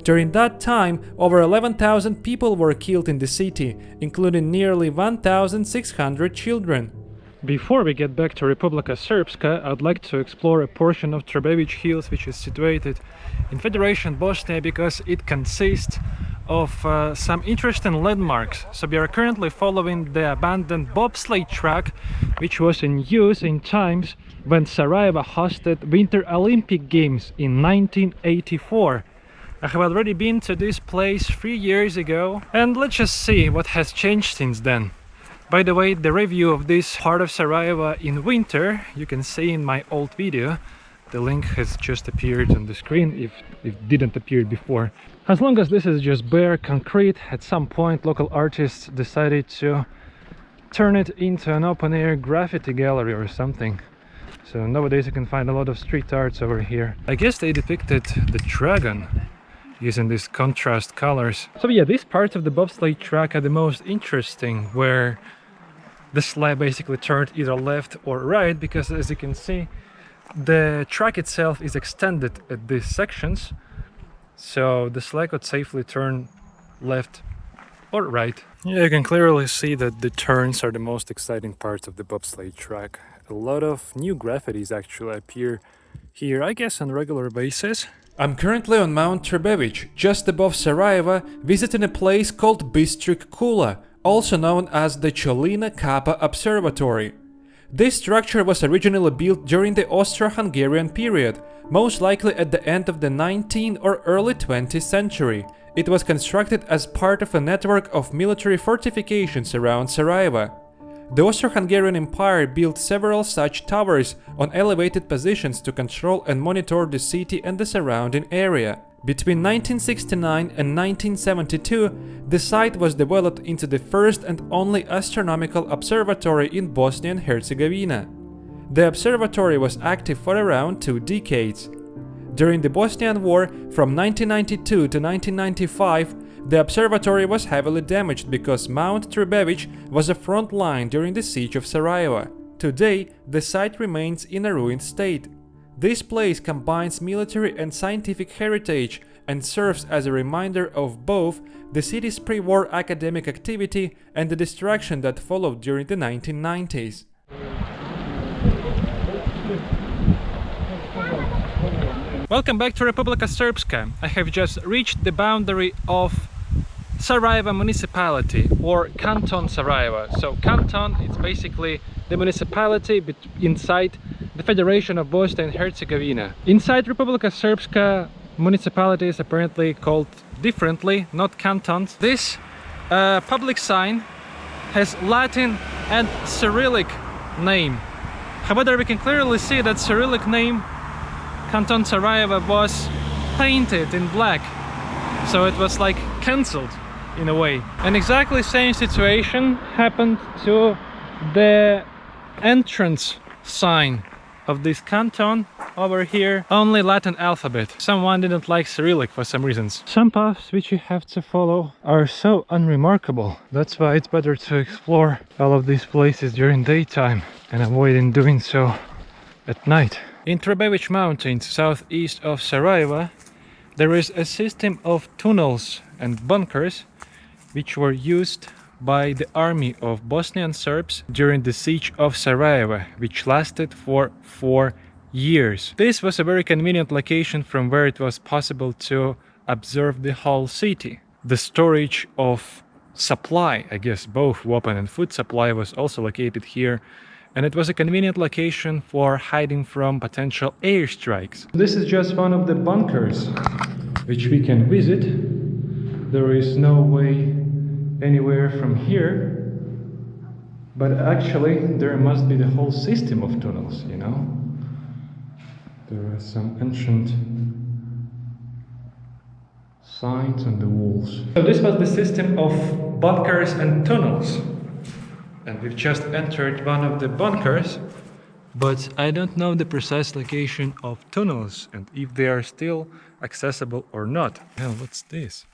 During that time, over 11,000 people were killed in the city, including nearly 1,600 children. Before we get back to Republika Srpska, I'd like to explore a portion of Trebevic Hills which is situated in Federation Bosnia because it consists of some interesting landmarks. So we are currently following the abandoned bobsleigh track which was in use in times when Sarajevo hosted Winter Olympic Games in 1984. I have already been to this place 3 years ago, and let's just see what has changed since then. By the way, the review of this part of Sarajevo in winter you can see in my old video. The link has just appeared on the screen if it didn't appear before. As long as this is just bare concrete, at some point local artists decided to turn it into an open-air graffiti gallery or something. So nowadays you can find a lot of street arts over here. I guess they depicted the dragon using these contrast colors. So yeah, these parts of the bobsleigh track are the most interesting, where the sled basically turned either left or right, because as you can see, the track itself is extended at these sections, so the sled could safely turn left or right. Yeah, you can clearly see that the turns are the most exciting parts of the bobsleigh track. A lot of new graffitis actually appear here, I guess on a regular basis. I'm currently on Mount Trebevic, just above Sarajevo, visiting a place called Bistrik Kula, also known as the Cholina Kappa Observatory. This structure was originally built during the Austro-Hungarian period, most likely at the end of the 19th or early 20th century. It was constructed as part of a network of military fortifications around Sarajevo. The Austro-Hungarian Empire built several such towers on elevated positions to control and monitor the city and the surrounding area. Between 1969 and 1972, the site was developed into the first and only astronomical observatory in Bosnia and Herzegovina. The observatory was active for around 2 decades. During the Bosnian War, from 1992 to 1995, the observatory was heavily damaged because Mount Trebevic was a front line during the Siege of Sarajevo. Today, the site remains in a ruined state. This place combines military and scientific heritage and serves as a reminder of both the city's pre-war academic activity and the destruction that followed during the 1990s. Welcome back to Republika Srpska. I have just reached the boundary of Sarajevo municipality, or Canton Sarajevo. So Canton, it's basically the municipality inside the Federation of Bosnia and Herzegovina. Inside Republika Srpska, municipality is apparently called differently, not cantons. This public sign has Latin and Cyrillic name. However, we can clearly see that Cyrillic name Canton Sarajevo was painted in black, so it was like cancelled in a way. And exactly same situation happened to the entrance sign of this canton. over here, only Latin alphabet. Someone didn't like Cyrillic for some reasons. Some paths which you have to follow are so unremarkable. That's why it's better to explore all of these places during daytime and avoiding doing so at night. In Trebevic Mountains, southeast of Sarajevo, there is a system of tunnels and bunkers which were used by the army of Bosnian Serbs during the Siege of Sarajevo, which lasted for 4 years. This was a very convenient location from where it was possible to observe the whole city. The storage of supply, I guess both weapon and food supply, was also located here, and it was a convenient location for hiding from potential airstrikes. This is just one of the bunkers which we can visit. There is no way anywhere from here, but actually there must be the whole system of tunnels, you know. There are some ancient signs on the walls. So this was the system of bunkers and tunnels, and we've just entered one of the bunkers, but I don't know the precise location of tunnels and if they are still accessible or not. Hell, what's this?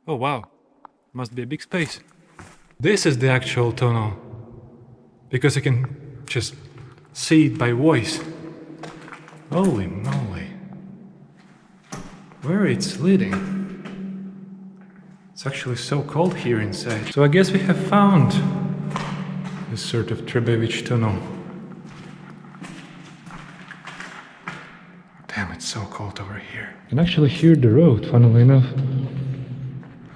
Oh wow, must be a big space. This is the actual tunnel, because I can just see it by voice. Holy moly, where it's leading. It's actually so cold here inside. So I guess we have found this sort of Trebevic tunnel. Damn, it's so cold over here. I can actually hear the road, funnily enough.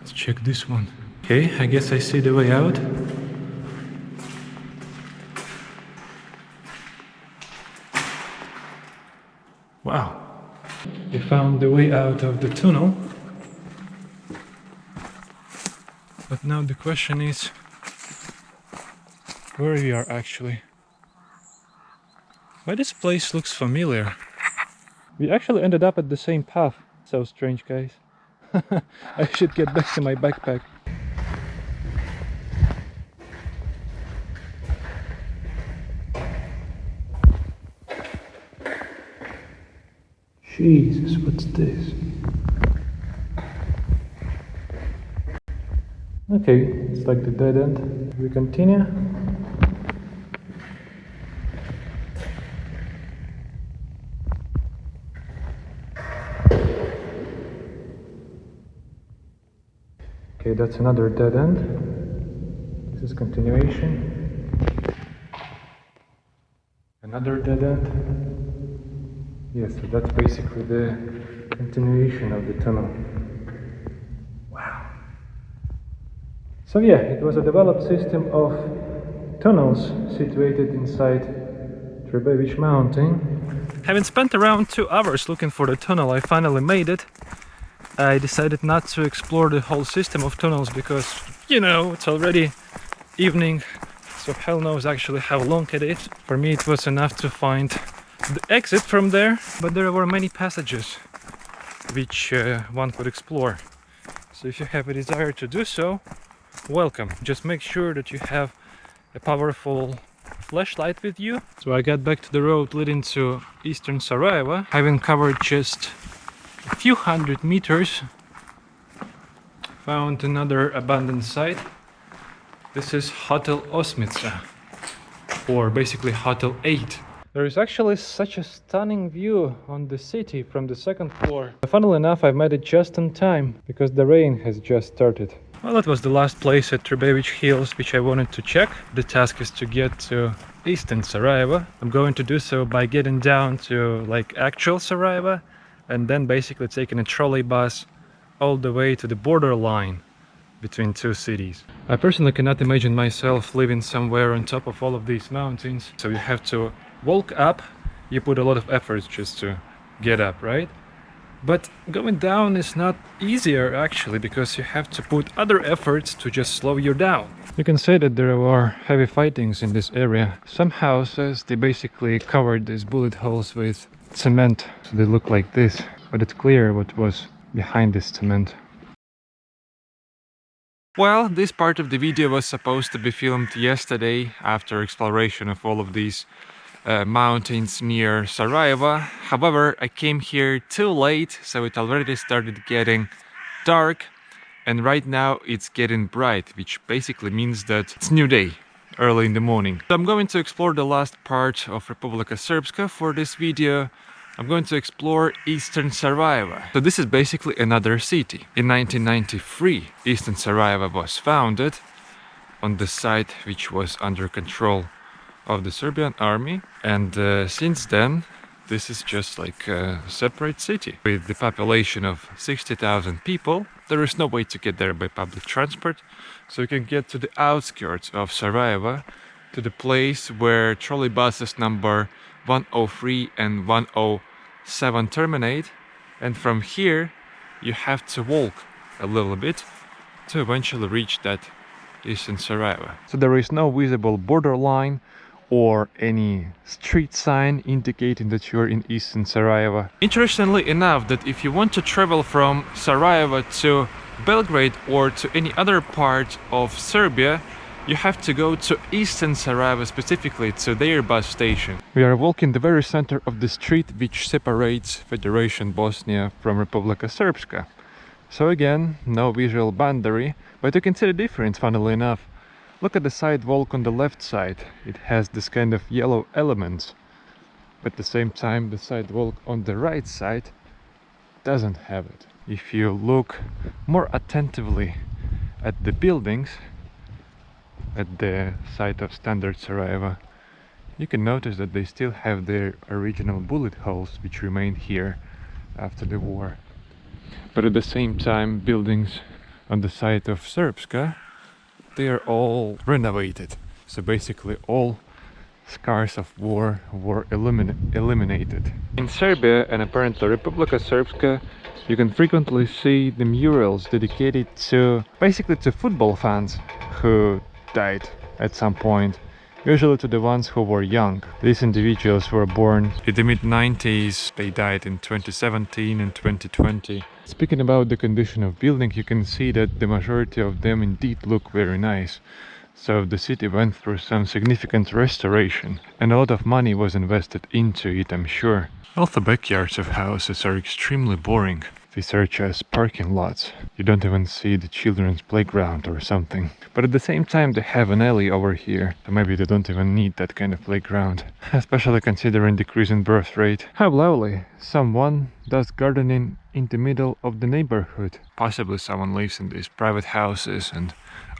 Let's check this one. Okay, I guess I see the way out. Wow. We found the way out of the tunnel. But now the question is where we are actually. Why this place looks familiar? We actually ended up at the same path. So strange, guys. I should get back to my backpack. Jesus, what's this? Okay, it's like the dead end. We continue. Okay, that's another dead end. This is continuation. Another dead end. Yes, so that's basically the continuation of the tunnel. Wow. So yeah, it was a developed system of tunnels situated inside Trebevic Mountain. Having spent around 2 hours looking for the tunnel, I finally made it. I decided not to explore the whole system of tunnels because, you know, it's already evening, so hell knows actually how long it is. For me it was enough to find the exit from there, but there were many passages which one could explore. So if you have a desire to do so, welcome. Just make sure that you have a powerful flashlight with you. So I got back to the road leading to eastern Sarajevo, having covered just a few hundred meters. Found another abandoned site. This is Hotel Osmica, or basically Hotel 8. There is actually such a stunning view on the city from the 2nd floor. Funnily enough, I've made it just in time, because the rain has just started. Well, that was the last place at Trebevic Hills which I wanted to check. The task is to get to eastern Sarajevo. I'm going to do so by getting down to like actual Sarajevo, and then basically taking a trolley bus all the way to the borderline between 2 cities. I personally cannot imagine myself living somewhere on top of all of these mountains. So you have to walk up, you put a lot of effort just to get up, right? But going down is not easier actually, because you have to put other efforts to just slow you down. You can say that there were heavy fightings in this area. Some houses, they basically covered these bullet holes with cement, so they look like this, but it's clear what was behind this cement. Well, this part of the video was supposed to be filmed yesterday after exploration of all of these mountains near Sarajevo. However, I came here too late, so it already started getting dark, and right now it's getting bright, which basically means that it's new day, early in the morning. So I'm going to explore the last part of Republika Srpska for this video. I'm going to explore eastern Sarajevo. So this is basically another city. In 1993, eastern Sarajevo was founded on the site which was under control of the Serbian army, and since then this is just like a separate city. With the population of 60,000 people, there is no way to get there by public transport, so you can get to the outskirts of Sarajevo, to the place where trolley buses number 103 and 107 terminate, and from here you have to walk a little bit to eventually reach that eastern Sarajevo. So there is no visible borderline or any street sign indicating that you're in eastern Sarajevo. Interestingly enough, that if you want to travel from Sarajevo to Belgrade or to any other part of Serbia, you have to go to eastern Sarajevo, specifically to their bus station. We are walking the very center of the street which separates Federation Bosnia from Republika Srpska. So again, no visual boundary, but you can see the difference, funnily enough. Look at the sidewalk on the left side. It has this kind of yellow elements. But at the same time, the sidewalk on the right side doesn't have it. If you look more attentively at the buildings, at the site of standard Sarajevo, you can notice that they still have their original bullet holes which remained here after the war. But at the same time, buildings on the site of Srpska, they are all renovated. So basically all scars of war were eliminated. In Serbia and apparently Republika Srpska, you can frequently see the murals dedicated to basically to football fans who died at some point, usually to the ones who were young. These individuals were born in the mid-90s, they died in 2017 and 2020. Speaking about the condition of building, you can see that the majority of them indeed look very nice. So the city went through some significant restoration, and a lot of money was invested into it, I'm sure. All the backyards of houses are extremely boring. They serve as parking lots. You don't even see the children's playground or something. But at the same time, they have an alley over here, so maybe they don't even need that kind of playground. Especially considering the decreasing birth rate. How lovely! Someone does gardening in the middle of the neighborhood. Possibly someone lives in these private houses and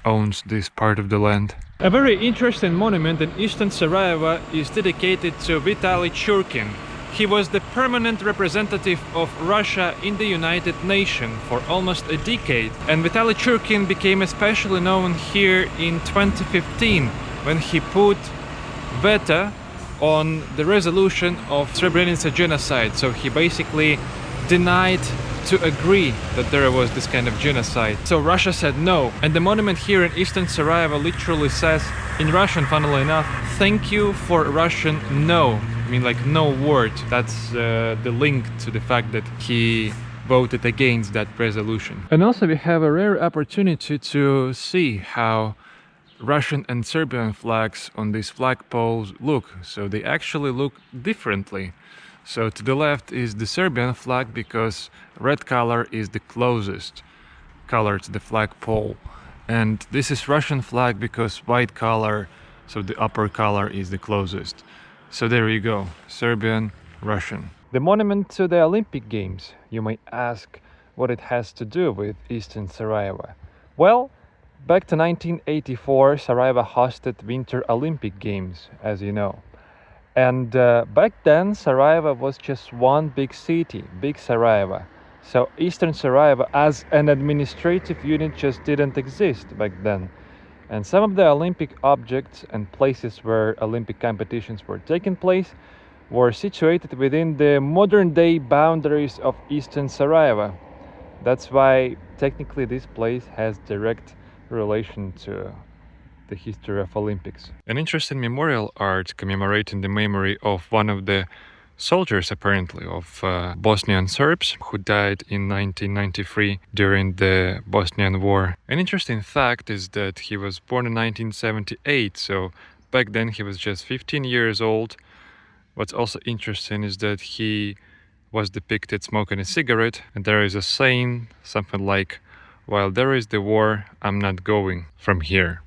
owns this part of the land. A very interesting monument in eastern Sarajevo is dedicated to Vitaly Churkin. He was the permanent representative of Russia in the United Nations for almost a decade, and Vitaly Churkin became especially known here in 2015 when he put veto on the resolution of Srebrenica genocide. So he basically denied to agree that there was this kind of genocide. So Russia said no, and the monument here in eastern Sarajevo literally says, in Russian funnily enough, "Thank you for Russian no." I mean, like, no word. That's the link to the fact that he voted against that resolution. And also we have a rare opportunity to see how Russian and Serbian flags on these flagpoles look. So they actually look differently. So to the left is the Serbian flag, because red color is the closest color to the flagpole. And this is Russian flag because white color, so the upper color, is the closest. So there you go, Serbian, Russian. The monument to the Olympic Games. You may ask what it has to do with eastern Sarajevo. Well, back to 1984, Sarajevo hosted Winter Olympic Games, as you know. And back then, Sarajevo was just one big city, Big Sarajevo. So eastern Sarajevo as an administrative unit just didn't exist back then. And some of the Olympic objects and places where Olympic competitions were taking place were situated within the modern-day boundaries of eastern Sarajevo. That's why technically this place has direct relation to the history of Olympics. An interesting memorial art commemorating the memory of one of the soldiers apparently of Bosnian Serbs who died in 1993 during the Bosnian War. An interesting fact is that he was born in 1978, so back then he was just 15 years old. What's also interesting is that he was depicted smoking a cigarette, and there is a saying, something like, "While there is the war, I'm not going from here."